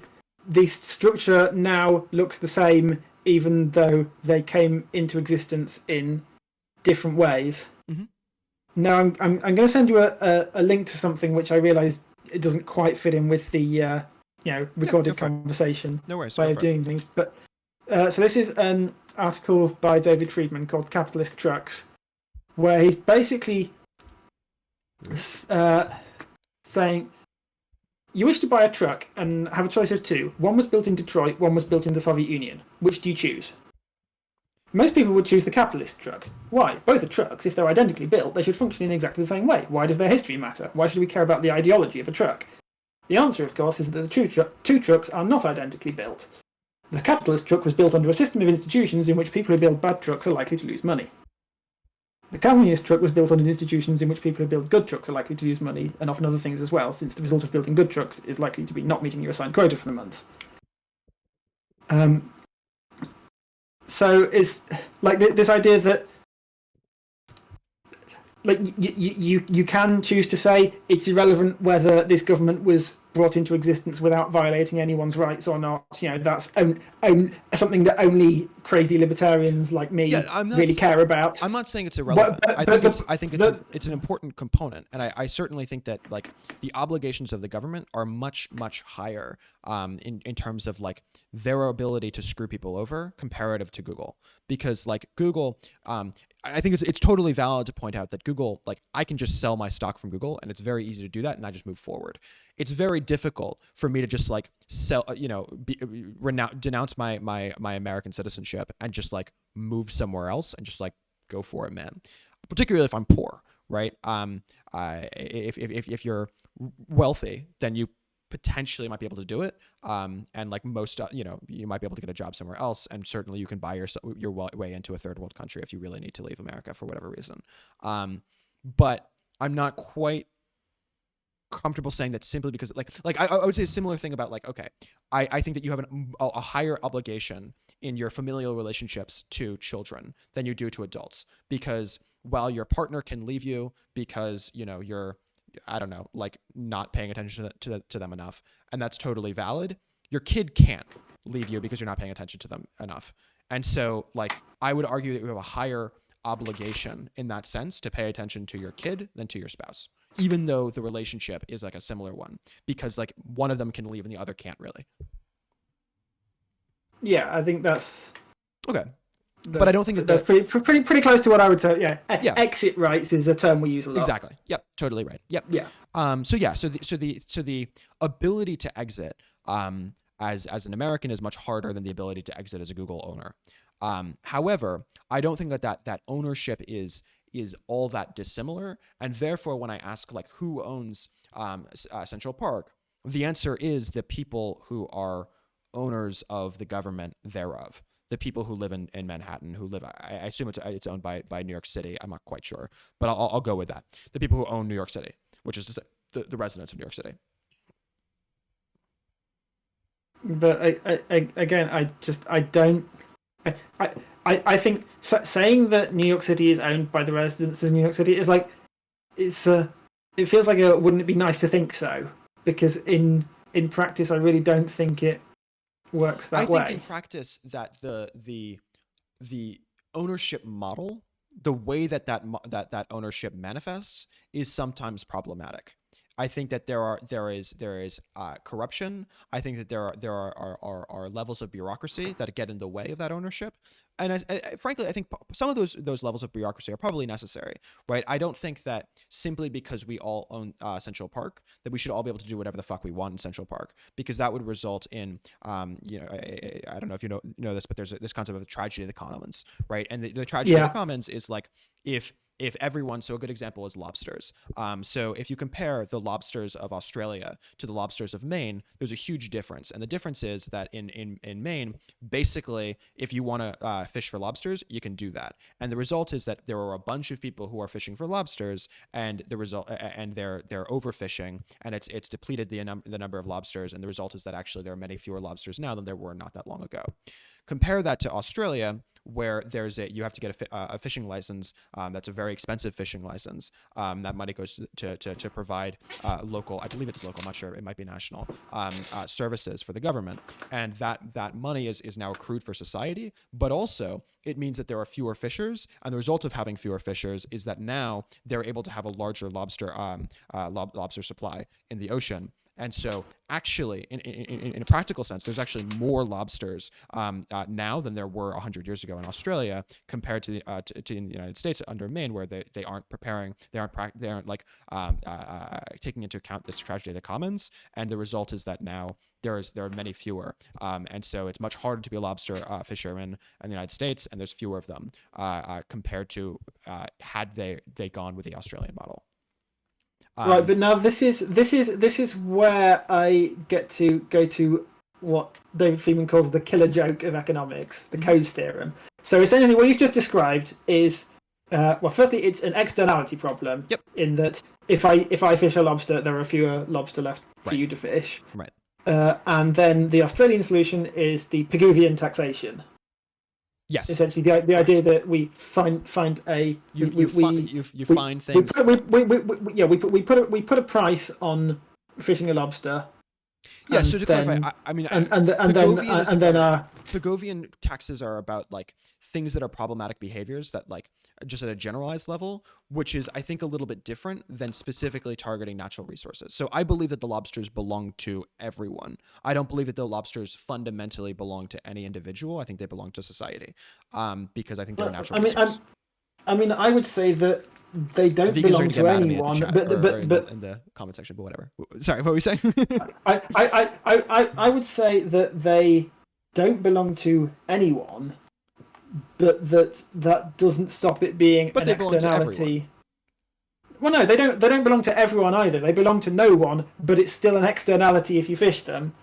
structure now looks the same, even though they came into existence in different ways. Mm-hmm. Now I'm going to send you a link to something which I realize it doesn't quite fit in with the recorded conversation way of doing things. But so this is an article by David Friedman called "Capitalist Trucks," where he's basically saying, you wish to buy a truck and have a choice of two. One was built in Detroit, one was built in the Soviet Union. Which do you choose? Most people would choose the capitalist truck. Why? Both are trucks. If they're identically built, they should function in exactly the same way. Why does their history matter? Why should we care about the ideology of a truck? The answer, of course, is that the two trucks are not identically built. The capitalist truck was built under a system of institutions in which people who build bad trucks are likely to lose money. The communist truck was built under institutions in which people who build good trucks are likely to lose money, and often other things as well, since the result of building good trucks is likely to be not meeting your assigned quota for the month. So it's like this idea that you can choose to say it's irrelevant whether this government was brought into existence without violating anyone's rights or not. That's something that only crazy libertarians like me really care about. I'm not saying it's irrelevant. I think it's an important component, and I certainly think that the obligations of the government are much higher in terms of their ability to screw people over comparative to Google, because Google. I think it's totally valid to point out that Google, I can just sell my stock from Google, and it's very easy to do that, and I just move forward. It's very difficult for me to just sell, denounce my American citizenship and just move somewhere else and just go for it, man. Particularly if I'm poor, right? If you're wealthy, then you potentially might be able to do it. And like most, you might be able to get a job somewhere else, and certainly you can buy your way into a third world country if you really need to leave America for whatever reason. But I'm not quite comfortable saying that simply because I would say a similar thing about okay, I think that you have a higher obligation in your familial relationships to children than you do to adults, because while your partner can leave you because you're, I don't know, not paying attention to them enough, and that's totally valid, your kid can't leave you because you're not paying attention to them enough. And so I would argue that you have a higher obligation in that sense to pay attention to your kid than to your spouse, even though the relationship is a similar one, because one of them can leave and the other can't really. Yeah, I think that's okay. But I don't think that's pretty close to what I would say. Yeah. Exit rights is a term we use a lot. Exactly. Yep. Totally right. Yep. Yeah. So the ability to exit as an American is much harder than the ability to exit as a Google owner. However, I don't think that ownership is all that dissimilar, and therefore when I ask who owns Central Park, the answer is the people who are owners of the government thereof. The people who live in Manhattan, who live, I assume it's owned by New York City. I'm not quite sure, but I'll go with that. The people who own New York City, which is to say the residents of New York City. But I think saying that New York City is owned by the residents of New York City is it feels like wouldn't it be nice to think so? Because in practice, I really don't think it works that way. I think in practice that the ownership model, the way that ownership manifests, is sometimes problematic. I think that there is corruption. I think that there are levels of bureaucracy that get in the way of that ownership, and frankly, I think some of those levels of bureaucracy are probably necessary, right? I don't think that simply because we all own Central Park that we should all be able to do whatever the fuck we want in Central Park, because that would result in I don't know if you know this, but there's this concept of the tragedy of the commons, right? And the tragedy of the commons is if everyone, so a good example is lobsters. So if you compare the lobsters of Australia to the lobsters of Maine, there's a huge difference. And the difference is that in Maine, basically, if you want to fish for lobsters, you can do that. And the result is that there are a bunch of people who are fishing for lobsters, and they're overfishing, and it's depleted the number of lobsters. And the result is that actually there are many fewer lobsters now than there were not that long ago. Compare that to Australia, where you have to get a fishing license. That's a very expensive fishing license. That money goes to provide local, I believe it's local, I'm not sure, it might be national, services for the government. And that money is now accrued for society, but also it means that there are fewer fishers, and the result of having fewer fishers is that now they're able to have a larger lobster supply in the ocean. And so actually, in a practical sense, there's actually more lobsters now than there were 100 years ago in Australia, compared to in the United States under Maine, where they aren't taking into account this tragedy of the commons. And the result is that now there are many fewer. And so it's much harder to be a lobster fisherman in the United States, and there's fewer of them compared to had they gone with the Australian model. Right, but now this is where I get to go to what David Friedman calls the killer joke of economics, the Coase theorem. So essentially, what you've just described is, firstly, it's an externality problem. Yep. In that, if I fish a lobster, there are fewer lobster left for you to fish. Right. And then the Australian solution is the Pigouvian taxation. Yes. Essentially, the idea that we find a you find things. We put a price on fishing a lobster. Yeah. So to clarify, Pigouvian taxes are about things that are problematic behaviors that just at a generalized level, which is I think a little bit different than specifically targeting natural resources. So I believe that the lobsters belong to everyone. I don't believe that the lobsters fundamentally belong to any individual. I think they belong to society, because I think they're a natural resource. I would say that they don't belong to anyone, but in the comment section, but whatever. Sorry, what were we saying? I would say that they don't belong to anyone, but that doesn't stop it being an externality. Well, no, they don't. They don't belong to everyone either. They belong to no one, but it's still an externality if you fish them.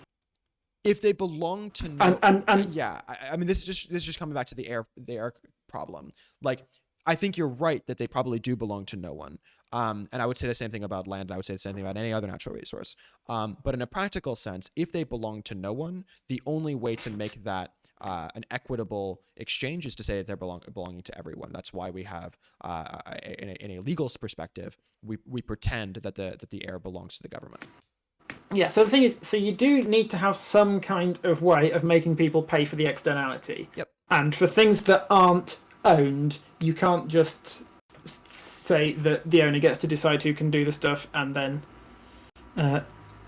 If they belong to no, And yeah, I mean, this is just coming back to the air problem. Like, I think you're right that they probably do belong to no one. And I would say the same thing about land. And I would say the same thing about any other natural resource. But in a practical sense, if they belong to no one, the only way to make that an equitable exchange is to say that they're belonging to everyone. That's why we have, in a legal perspective, we pretend that the air belongs to the government. yeah, so the thing is, so you do need to have some kind of way of making people pay for the externality. Yep. And for things that aren't owned, you can't just say that the owner gets to decide who can do the stuff and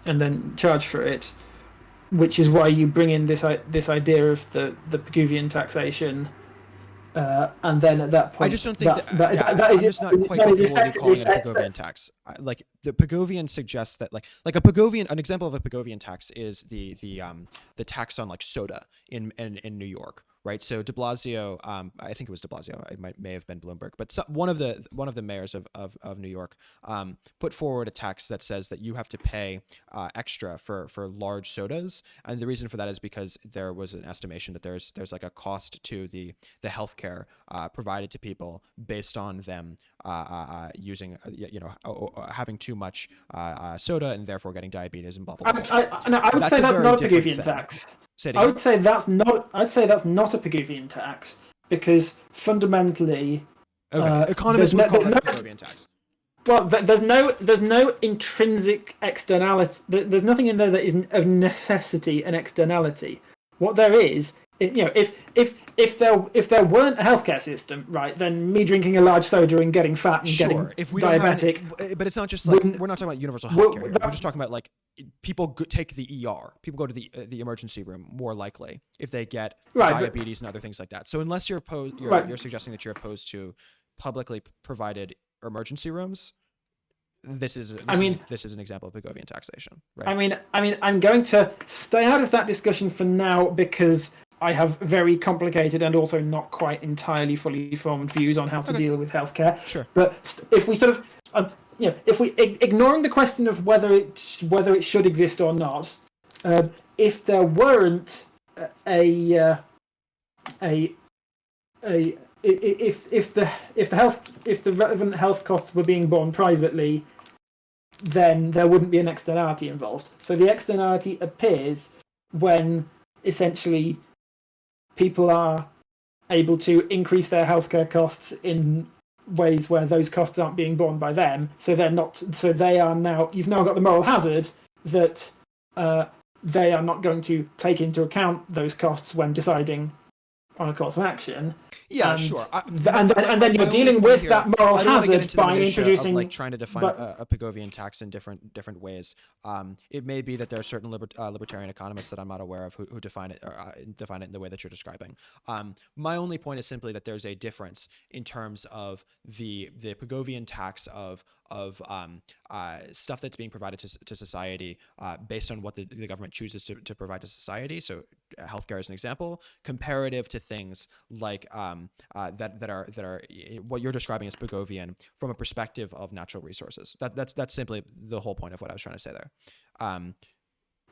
then charge for it, which is why you bring in this idea of the Pigouvian taxation. And then at that point, I just don't think I'm just not quite comfortable with you calling it a Pigouvian tax. Like the Pigouvian suggests that like a Pigouvian, an example of a Pigouvian tax is the tax on like soda in New York, right? So De Blasio, I think it was De Blasio, it may have been Bloomberg, but one of the mayors of New York put forward a tax that says that you have to pay extra for large sodas, and the reason for that is because there was an estimation that there's like a cost to the healthcare provided to people based on them using having too much soda and therefore getting diabetes and blah blah blah. I would say that's not a Pigouvian tax. I would say that's not. I'd say that's not a Pigouvian tax because fundamentally, economists would call it a Pigouvian tax. Well, there's no intrinsic externality. There's nothing in there that is of necessity an externality. What there is, if there weren't a healthcare system, right, then me drinking a large soda and getting fat and getting diabetic. But it's not just like we're not talking about universal healthcare here. We're just talking about like people take the ER. People go to the emergency room more likely if they get diabetes and other things like that. So unless you're suggesting that you're opposed to publicly provided emergency rooms, this is an example of Pigouvian taxation, right? I mean, I'm going to stay out of that discussion for now because I have very complicated and also not quite entirely fully formed views on how to deal with healthcare. Sure. But if we sort of, if we ignoring the question of whether it should exist or not, if there weren't if the relevant health costs were being borne privately, then there wouldn't be an externality involved. So the externality appears when essentially people are able to increase their healthcare costs in ways where those costs aren't being borne by them. So they are now. You've now got the moral hazard that they are not going to take into account those costs when deciding on a course of action. Yeah, sure. And then you're dealing with that moral hazard by introducing, like trying to define a Pigouvian tax in different ways. It may be that there are certain libertarian economists that I'm not aware of who define it in the way that you're describing. My only point is simply that there's a difference in terms of the Pigouvian tax of stuff that's being provided to society based on what the government chooses to provide to society. So healthcare is an example, comparative to things like that are what you're describing as Pigouvian from a perspective of natural resources. That's simply the whole point of what I was trying to say there.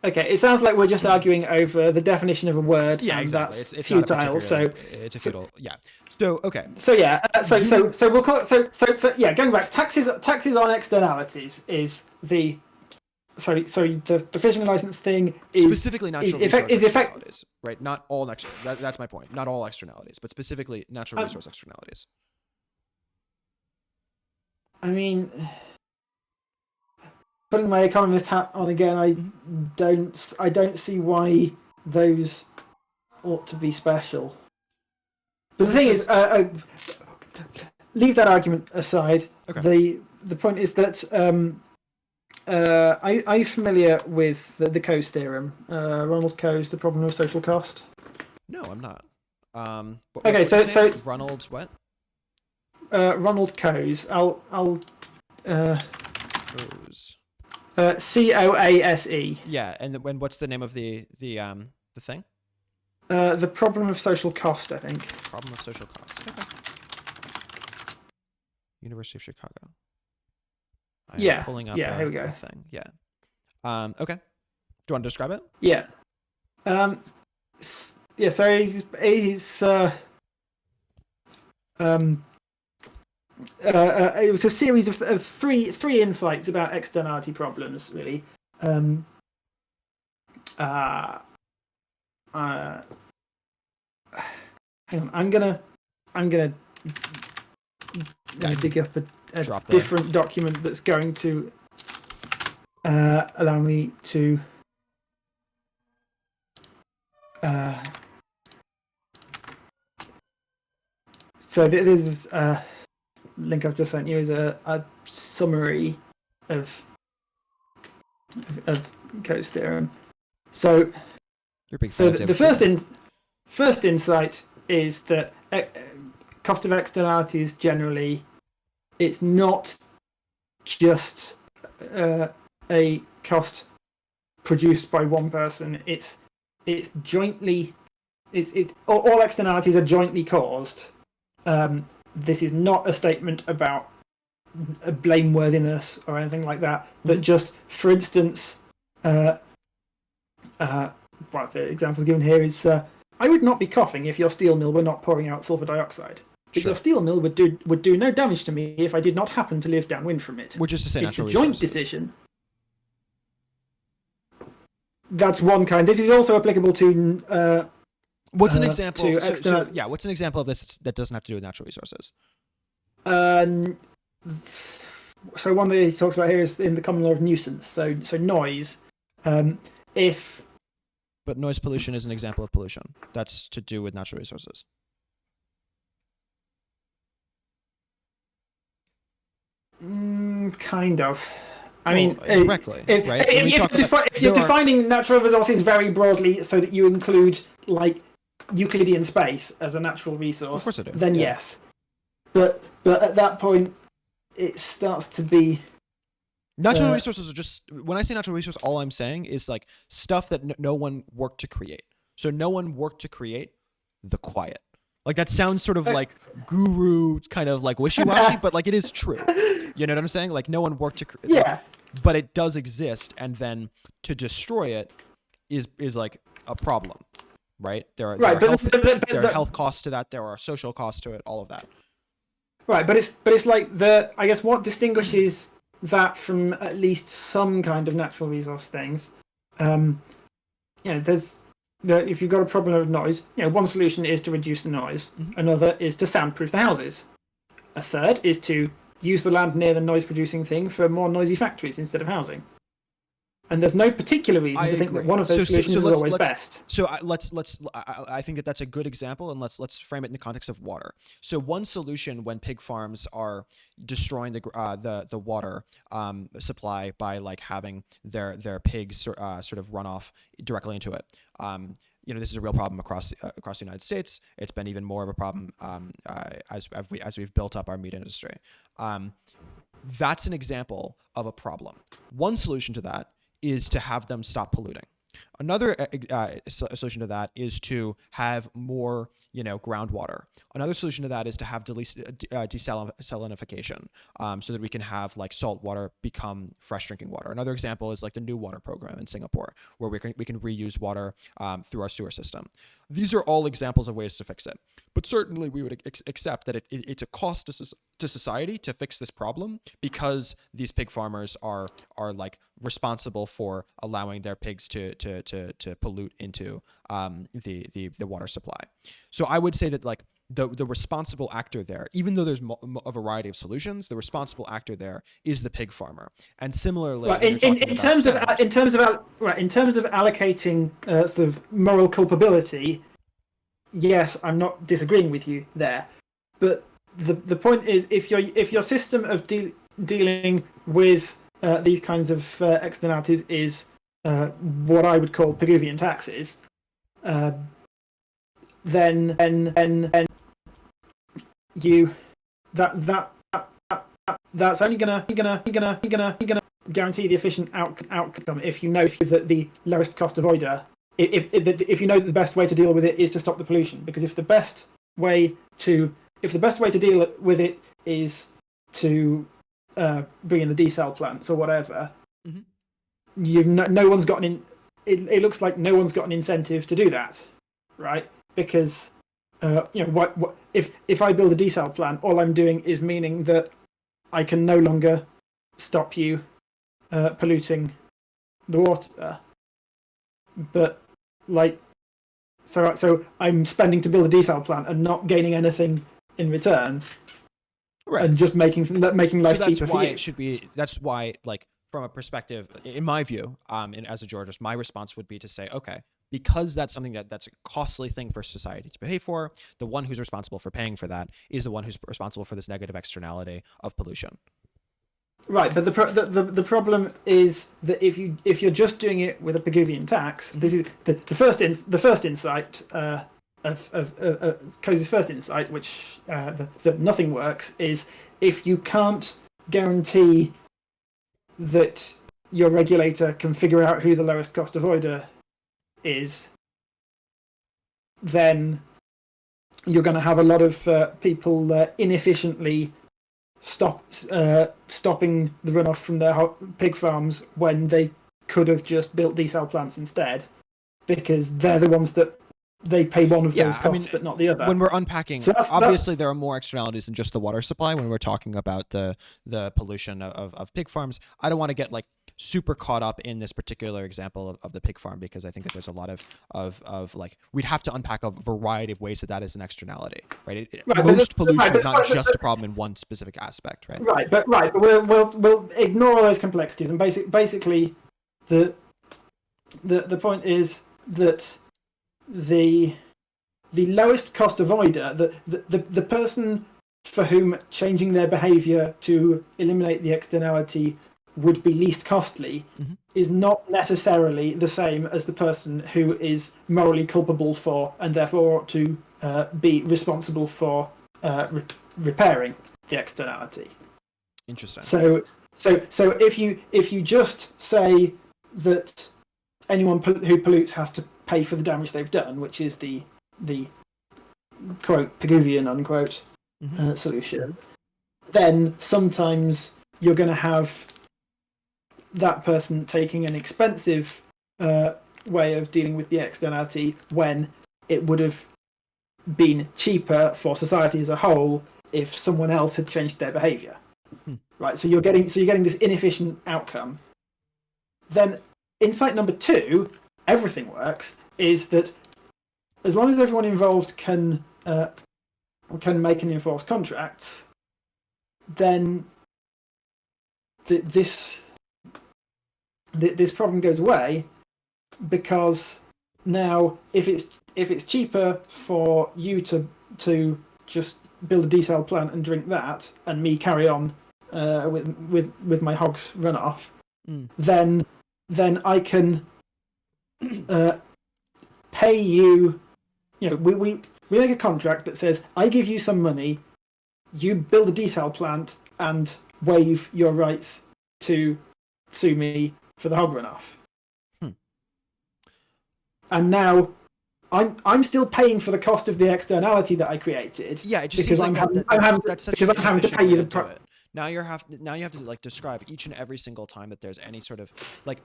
Okay, it sounds like we're just arguing over the definition of a word. Yeah, and exactly. That's it's futile. It's a futile. Yeah. So okay. So yeah. So we'll call it. So yeah. Going back, taxes on externalities is the. Sorry. The fishing license thing is specifically natural resource externalities, right? Not all that's my point. Not all externalities, but specifically natural resource externalities. I mean, putting my economist hat on again, I don't see why those ought to be special. But the thing is, leave that argument aside. Okay. The point is that. Are you familiar with the Coase theorem? Ronald Coase, the problem of social cost? No, I'm not. Okay, so Ronald what? Ronald Coase. I'll Coase. COASE. Yeah, and what's the name of the thing? The problem of social cost, I think. Problem of social cost. Okay. University of Chicago. I am pulling up here we go. a thing. Yeah. Okay. Do you want to describe it? Yeah. Yeah. So he's it was a series of three insights about externality problems, really. Hang on, I'm gonna dig up a different document that's going to allow me to. So this is link I've just sent you is a summary of Coates' theorem. So, the first insight is that cost of externalities generally, it's not just a cost produced by one person. It's jointly. It's all externalities are jointly caused. This is not a statement about blameworthiness or anything like that, but just, for instance, the example given here is, I would not be coughing if your steel mill were not pouring out sulfur dioxide. But your steel mill would do no damage to me if I did not happen to live downwind from it. Which is to say, it's natural a joint decision. That's one kind. This is also applicable to. What's an example? What's an example of this that doesn't have to do with natural resources? So one that he talks about here is in the common law of nuisance. So noise. But noise pollution is an example of pollution. That's to do with natural resources. Kind of. I mean, directly, right? If you're defining natural resources very broadly, so that you include like Euclidean space as a natural resource, of course I do. Then yes. But at that point, it starts to be. Natural resources are just, when I say natural resource, all I'm saying is like stuff that no one worked to create. So no one worked to create the quiet. Like that sounds sort of like guru kind of like wishy-washy, but like it is true. You know what I'm saying? Like no one worked to create. Yeah. But it does exist, and then to destroy it is like a problem, right? There are health costs to that. There are social costs to it. All of that. Right, but it's like I guess what distinguishes that from at least some kind of natural resource things. There's if you've got a problem of noise, one solution is to reduce the noise. Mm-hmm. Another is to soundproof the houses. A third is to use the land near the noise-producing thing for more noisy factories instead of housing. And there's no particular reason to think that one of those solutions is always best. So I think that's a good example, and let's frame it in the context of water. So one solution when pig farms are destroying the water supply by like having their pigs sort of run off directly into it. This is a real problem across the United States. It's been even more of a problem as we've built up our meat industry. That's an example of a problem. One solution to that is to have them stop polluting. Another solution to that is to have more, groundwater. Another solution to that is to have desalinification, so that we can have like salt water become fresh drinking water. Another example is like the New Water program in Singapore, where we can reuse water through our sewer system. These are all examples of ways to fix it. But certainly we would accept that it's a cost to society to fix this problem, because these pig farmers are like responsible for allowing their pigs to pollute into the water supply. So I would say that like the responsible actor there, even though there's a variety of solutions, the responsible actor there is the pig farmer. And similarly, in terms of allocating sort of moral culpability, yes, I'm not disagreeing with you there. But the point is, if your system of dealing with these kinds of externalities is what I would call Pigouvian taxes, then you that's only gonna guarantee the efficient outcome if you know that the lowest cost avoider, if you know that the best way to deal with it is to stop the pollution. Because if the best way to deal with it is to bring in the desal plants or whatever, Mhm. no one's got it looks like no one's got an incentive to do that, right? Because what if I build a desal plant, all I'm doing is meaning that I can no longer stop you polluting the water, but like so I'm spending to build a desal plant and not gaining anything in return, Right. and just making life So that's cheaper why for you. it should be. That's why, like, from a perspective, in my view, and as a Georgist, my response would be to say, okay, because that's something that's a costly thing for society to pay for, the one who's responsible for paying for that is the one who's responsible for this negative externality of pollution. Right, but the problem is that if you're just doing it with a Pigouvian tax, this is the first insight of Cozy's first insight, which that nothing works, is if you can't guarantee that your regulator can figure out who the lowest cost avoider is, then you're going to have a lot of people inefficiently stopping the runoff from their pig farms when they could have just built desal plants instead, because they're the ones that they pay one of those costs but not the other. When we're unpacking, obviously there are more externalities than just the water supply when we're talking about the pollution of pig farms. I don't want to get like super caught up in this particular example of the pig farm, because I think that there's a lot of like, we'd have to unpack a variety of ways that is an externality, right? Most pollution is not just a problem in one specific aspect, right? But we'll ignore all those complexities, and basically the point is that the lowest cost avoider, the person for whom changing their behavior to eliminate the externality would be least costly, is not necessarily the same as the person who is morally culpable for and therefore ought to be responsible for repairing the externality. Interesting. So if you just say that anyone who pollutes has to pay for the damage they've done, which is the quote Pigouvian unquote solution, then sometimes you're going to have that person taking an expensive way of dealing with the externality when it would have been cheaper for society as a whole if someone else had changed their behavior. Right, so you're getting this inefficient outcome. Then insight number 2, everything works, is that as long as everyone involved can make and enforce contracts, then this problem goes away, because now if it's cheaper for you to just build a desal plant and drink that, and me carry on with my hogs runoff, then I can pay you. You know, we make a contract that says I give you some money, you build a desal plant and waive your rights to sue me for the hog runoff. And now I'm still paying for the cost of the externality that I created. Yeah, it just because seems like that's because I'm having to pay you the Now you have to like describe each and every single time that there's any sort of like,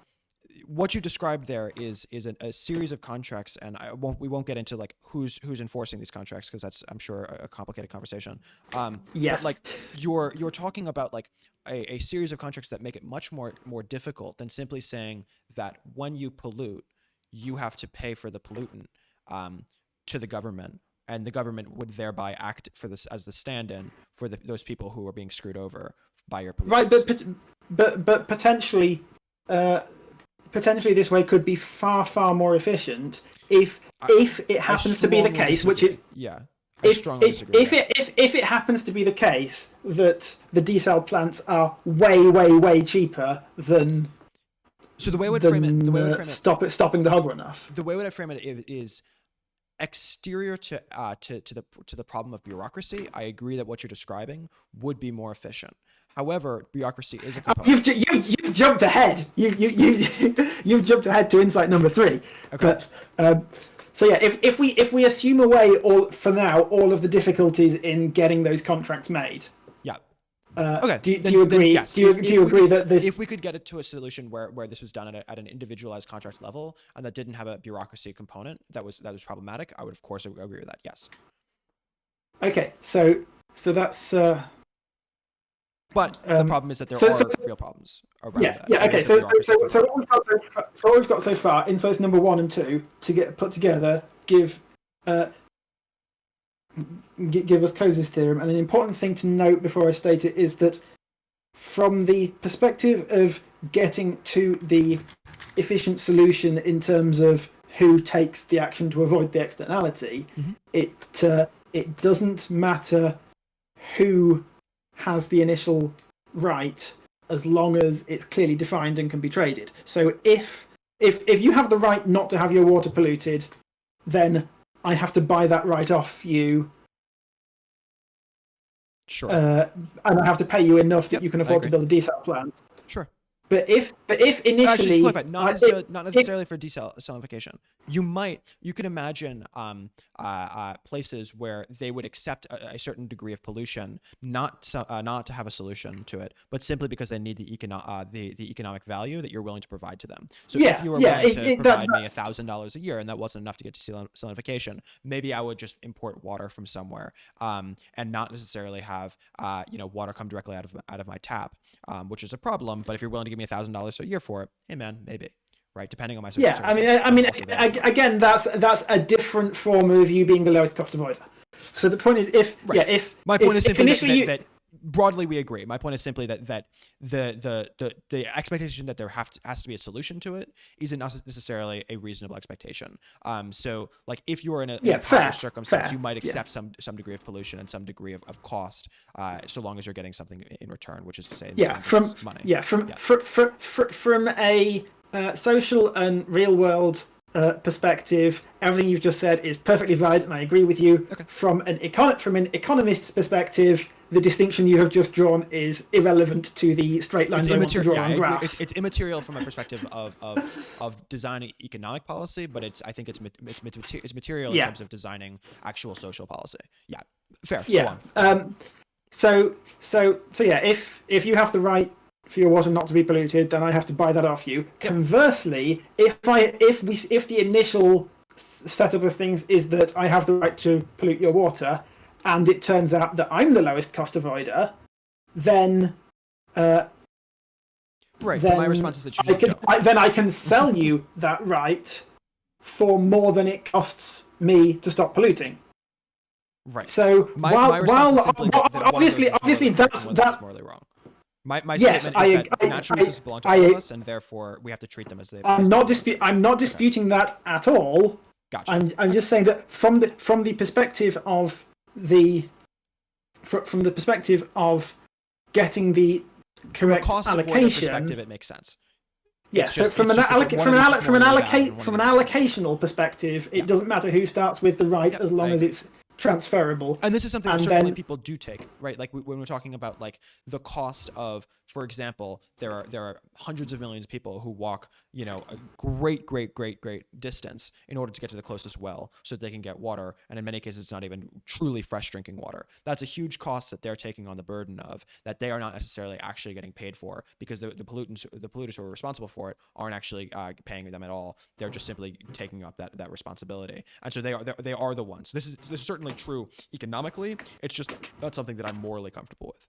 what you described there is a series of contracts, and we won't get into like who's enforcing these contracts, because that's, I'm sure, a complicated conversation. Yes. But like you're talking about like a series of contracts that make it much more difficult than simply saying that when you pollute, you have to pay for the pollutant to the government, and the government would thereby act for this as the stand-in for those people who are being screwed over by your pollutants. Right, but potentially. Potentially this way could be far more efficient if it happens to be the case, which is if it happens to be the case that the desal plants are way cheaper than. So the way I would frame it, stopping the hog runoff. The way I would frame it is exterior to the problem of bureaucracy. I agree that what you're describing would be more efficient. However, bureaucry is a component. You've jumped ahead. You've jumped ahead to insight number 3. Okay. But so yeah, if we assume away all of the difficulties in getting those contracts made, Okay. Do you agree? Yes. Do you agree that this? If we could get it to a solution where this was done at an individualized contract level and that didn't have a bureaucracy component that was problematic, I would of course agree with that. Yes. Okay, so that's. But the problem is that there are real problems around that. Yeah. Okay. So what we've got so far, insights number 1 and 2 to get put together give us Coase's theorem, and an important thing to note before I state it is that from the perspective of getting to the efficient solution in terms of who takes the action to avoid the externality, it doesn't matter who has the initial right as long as it's clearly defined and can be traded. So if you have the right not to have your water polluted, then I have to buy that right off you. Sure. And I have to pay you enough that you can afford to build a desal plant. Sure. But if initially, actually, to clarify, not necessarily for desalinification. You could imagine places where they would accept a certain degree of pollution, not to have a solution to it, but simply because they need the economic value that you're willing to provide to them. So if you were willing to provide me $1,000 a year and that wasn't enough to get to desalinification, maybe I would just import water from somewhere and not necessarily have water come directly out of my tap, which is a problem. But if you're willing to give me $1,000 a year for it, hey man, maybe. Right, depending on my circumstances. Yeah, I mean, again, that's a different form of you being the lowest cost avoider. So the point is, my point is simply that broadly we agree. My point is simply that the expectation that there has to be a solution to it isn't necessarily a reasonable expectation. So like if you're in a fair circumstance, you might accept some degree of pollution and some degree of cost, so long as you're getting something in return, which is to say, from money. From a social and real world perspective, everything you've just said is perfectly valid, and I agree with you. Okay. From an economist's perspective, the distinction you have just drawn is irrelevant to the straight lines I want to draw on graphs. It's immaterial from a perspective of designing economic policy, but I think it's material in terms of designing actual social policy. Yeah, fair. Yeah. Go on. So if you have the right for your water not to be polluted, then I have to buy that off you. Yep. Conversely, if the initial setup of things is that I have the right to pollute your water, and it turns out that I'm the lowest cost avoider, then my response is that then I can sell you that right for more than it costs me to stop polluting. Right. So obviously that's morally wrong. My statement is that natural resources belong to all of us, and therefore we have to treat them as they. I'm not disputing that at all. Gotcha. I'm just saying that from the perspective of getting the correct cost allocation perspective, it makes sense. Yeah. So from an allocational perspective, it doesn't matter who starts with the right as long as it's transferable. And this is something that certainly people do take, right? Like when we're talking about like the cost of, for example, there are hundreds of millions of people who walk, a great distance in order to get to the closest well so that they can get water. And in many cases, it's not even truly fresh drinking water. That's a huge cost that they're taking on the burden of, that they are not necessarily actually getting paid for, because the polluters who are responsible for it aren't actually paying them at all. They're just simply taking up that responsibility. And so they are the ones. This is certainly true economically. It's just not something that I'm morally comfortable with.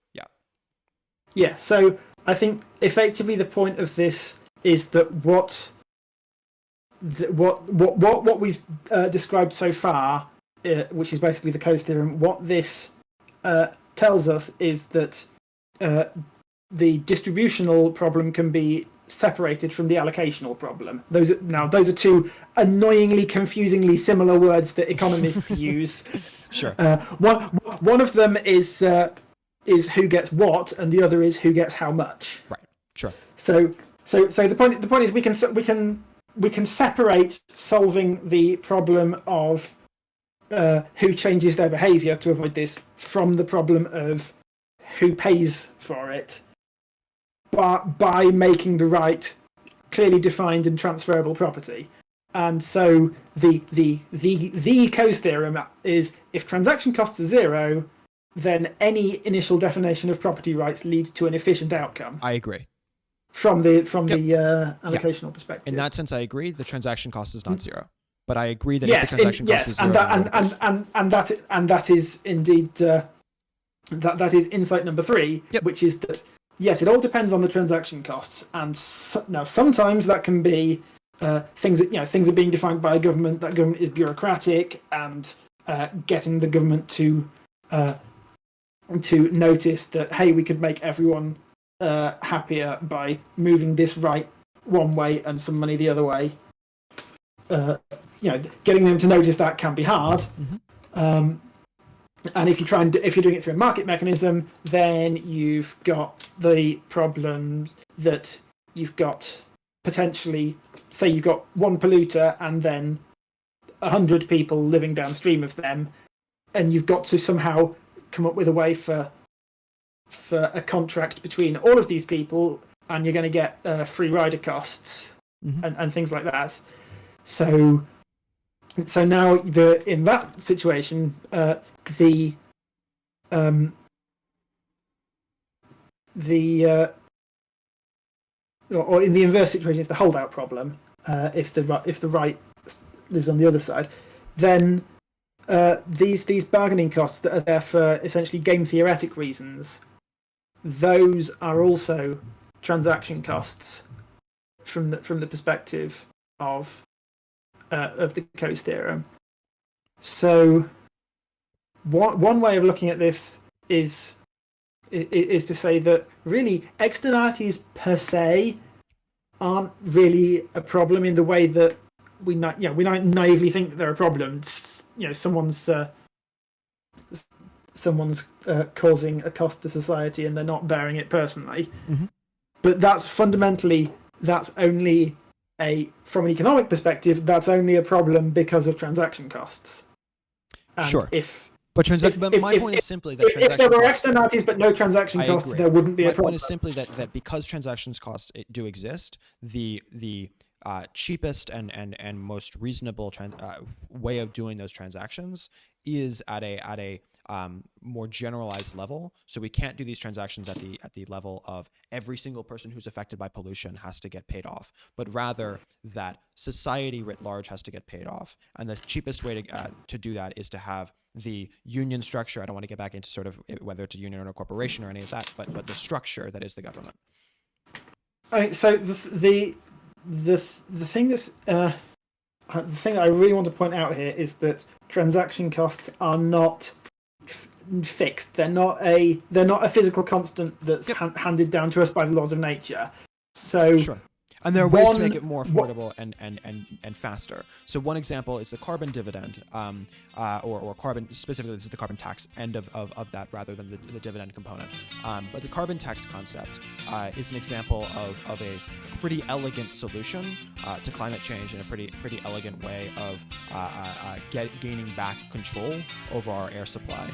Yeah, so I think effectively the point of this is that what we've described so far, which is basically the Coase theorem, what this tells us is that the distributional problem can be separated from the allocational problem. Those are two annoyingly, confusingly similar words that economists use. Sure. One of them is who gets what, and the other is who gets how much. Right. Sure. So the point is we can separate solving the problem of who changes their behaviour to avoid this from the problem of who pays for it, but by making the right clearly defined and transferable property. And so the Coase theorem is, if transaction costs are 0, then any initial definition of property rights leads to an efficient outcome. I agree. From the allocational perspective. In that sense, I agree. The transaction cost is not zero, but I agree that if the transaction cost was zero, and that is indeed that is insight number 3, which is that yes, it all depends on the transaction costs, and now sometimes that can be things are being defined by a government. That government is bureaucratic, and getting the government to notice that, hey, we could make everyone happier by moving this right one way and some money the other way. Getting them to notice that can be hard. And if you're doing it through a market mechanism, then you've got the problems that you've got potentially, say you've got one polluter and then 100 people living downstream of them, and you've got to somehow come up with a way for a contract between all of these people, and you're going to get free rider costs and things like that. So now in that situation, or in the inverse situation, it's the holdout problem. If the right lives on the other side, then these bargaining costs that are there for essentially game theoretic reasons, those are also transaction costs from the perspective of the Coase theorem. So one way of looking at this is to say that really externalities per se aren't really a problem in the way that we naively think they're a problem. Someone's causing a cost to society and they're not bearing it personally. But that's only from an economic perspective, that's only a problem because of transaction costs. And sure. But my point is simply that if there were externalities but no transaction costs, there wouldn't be a problem. My point is simply that because transactions costs do exist, the cheapest and most reasonable way of doing those transactions is at a more generalized level. So we can't do these transactions at the level of every single person who's affected by pollution has to get paid off, but rather that society writ large has to get paid off. And the cheapest way to do that is to have the union structure. I don't want to get back into sort of whether it's a union or a corporation or any of that, but the structure that is the government. So the thing that's the thing that I really want to point out here is that transaction costs are not fixed. They're not a physical constant that's handed down to us by the laws of nature. So sure. And there are ways to make it more affordable and faster. So one example is the carbon dividend, or carbon, specifically this is the carbon tax end of that rather than the dividend component. But the carbon tax concept is an example of a pretty elegant solution to climate change, and a pretty elegant way of gaining back control over our air supply.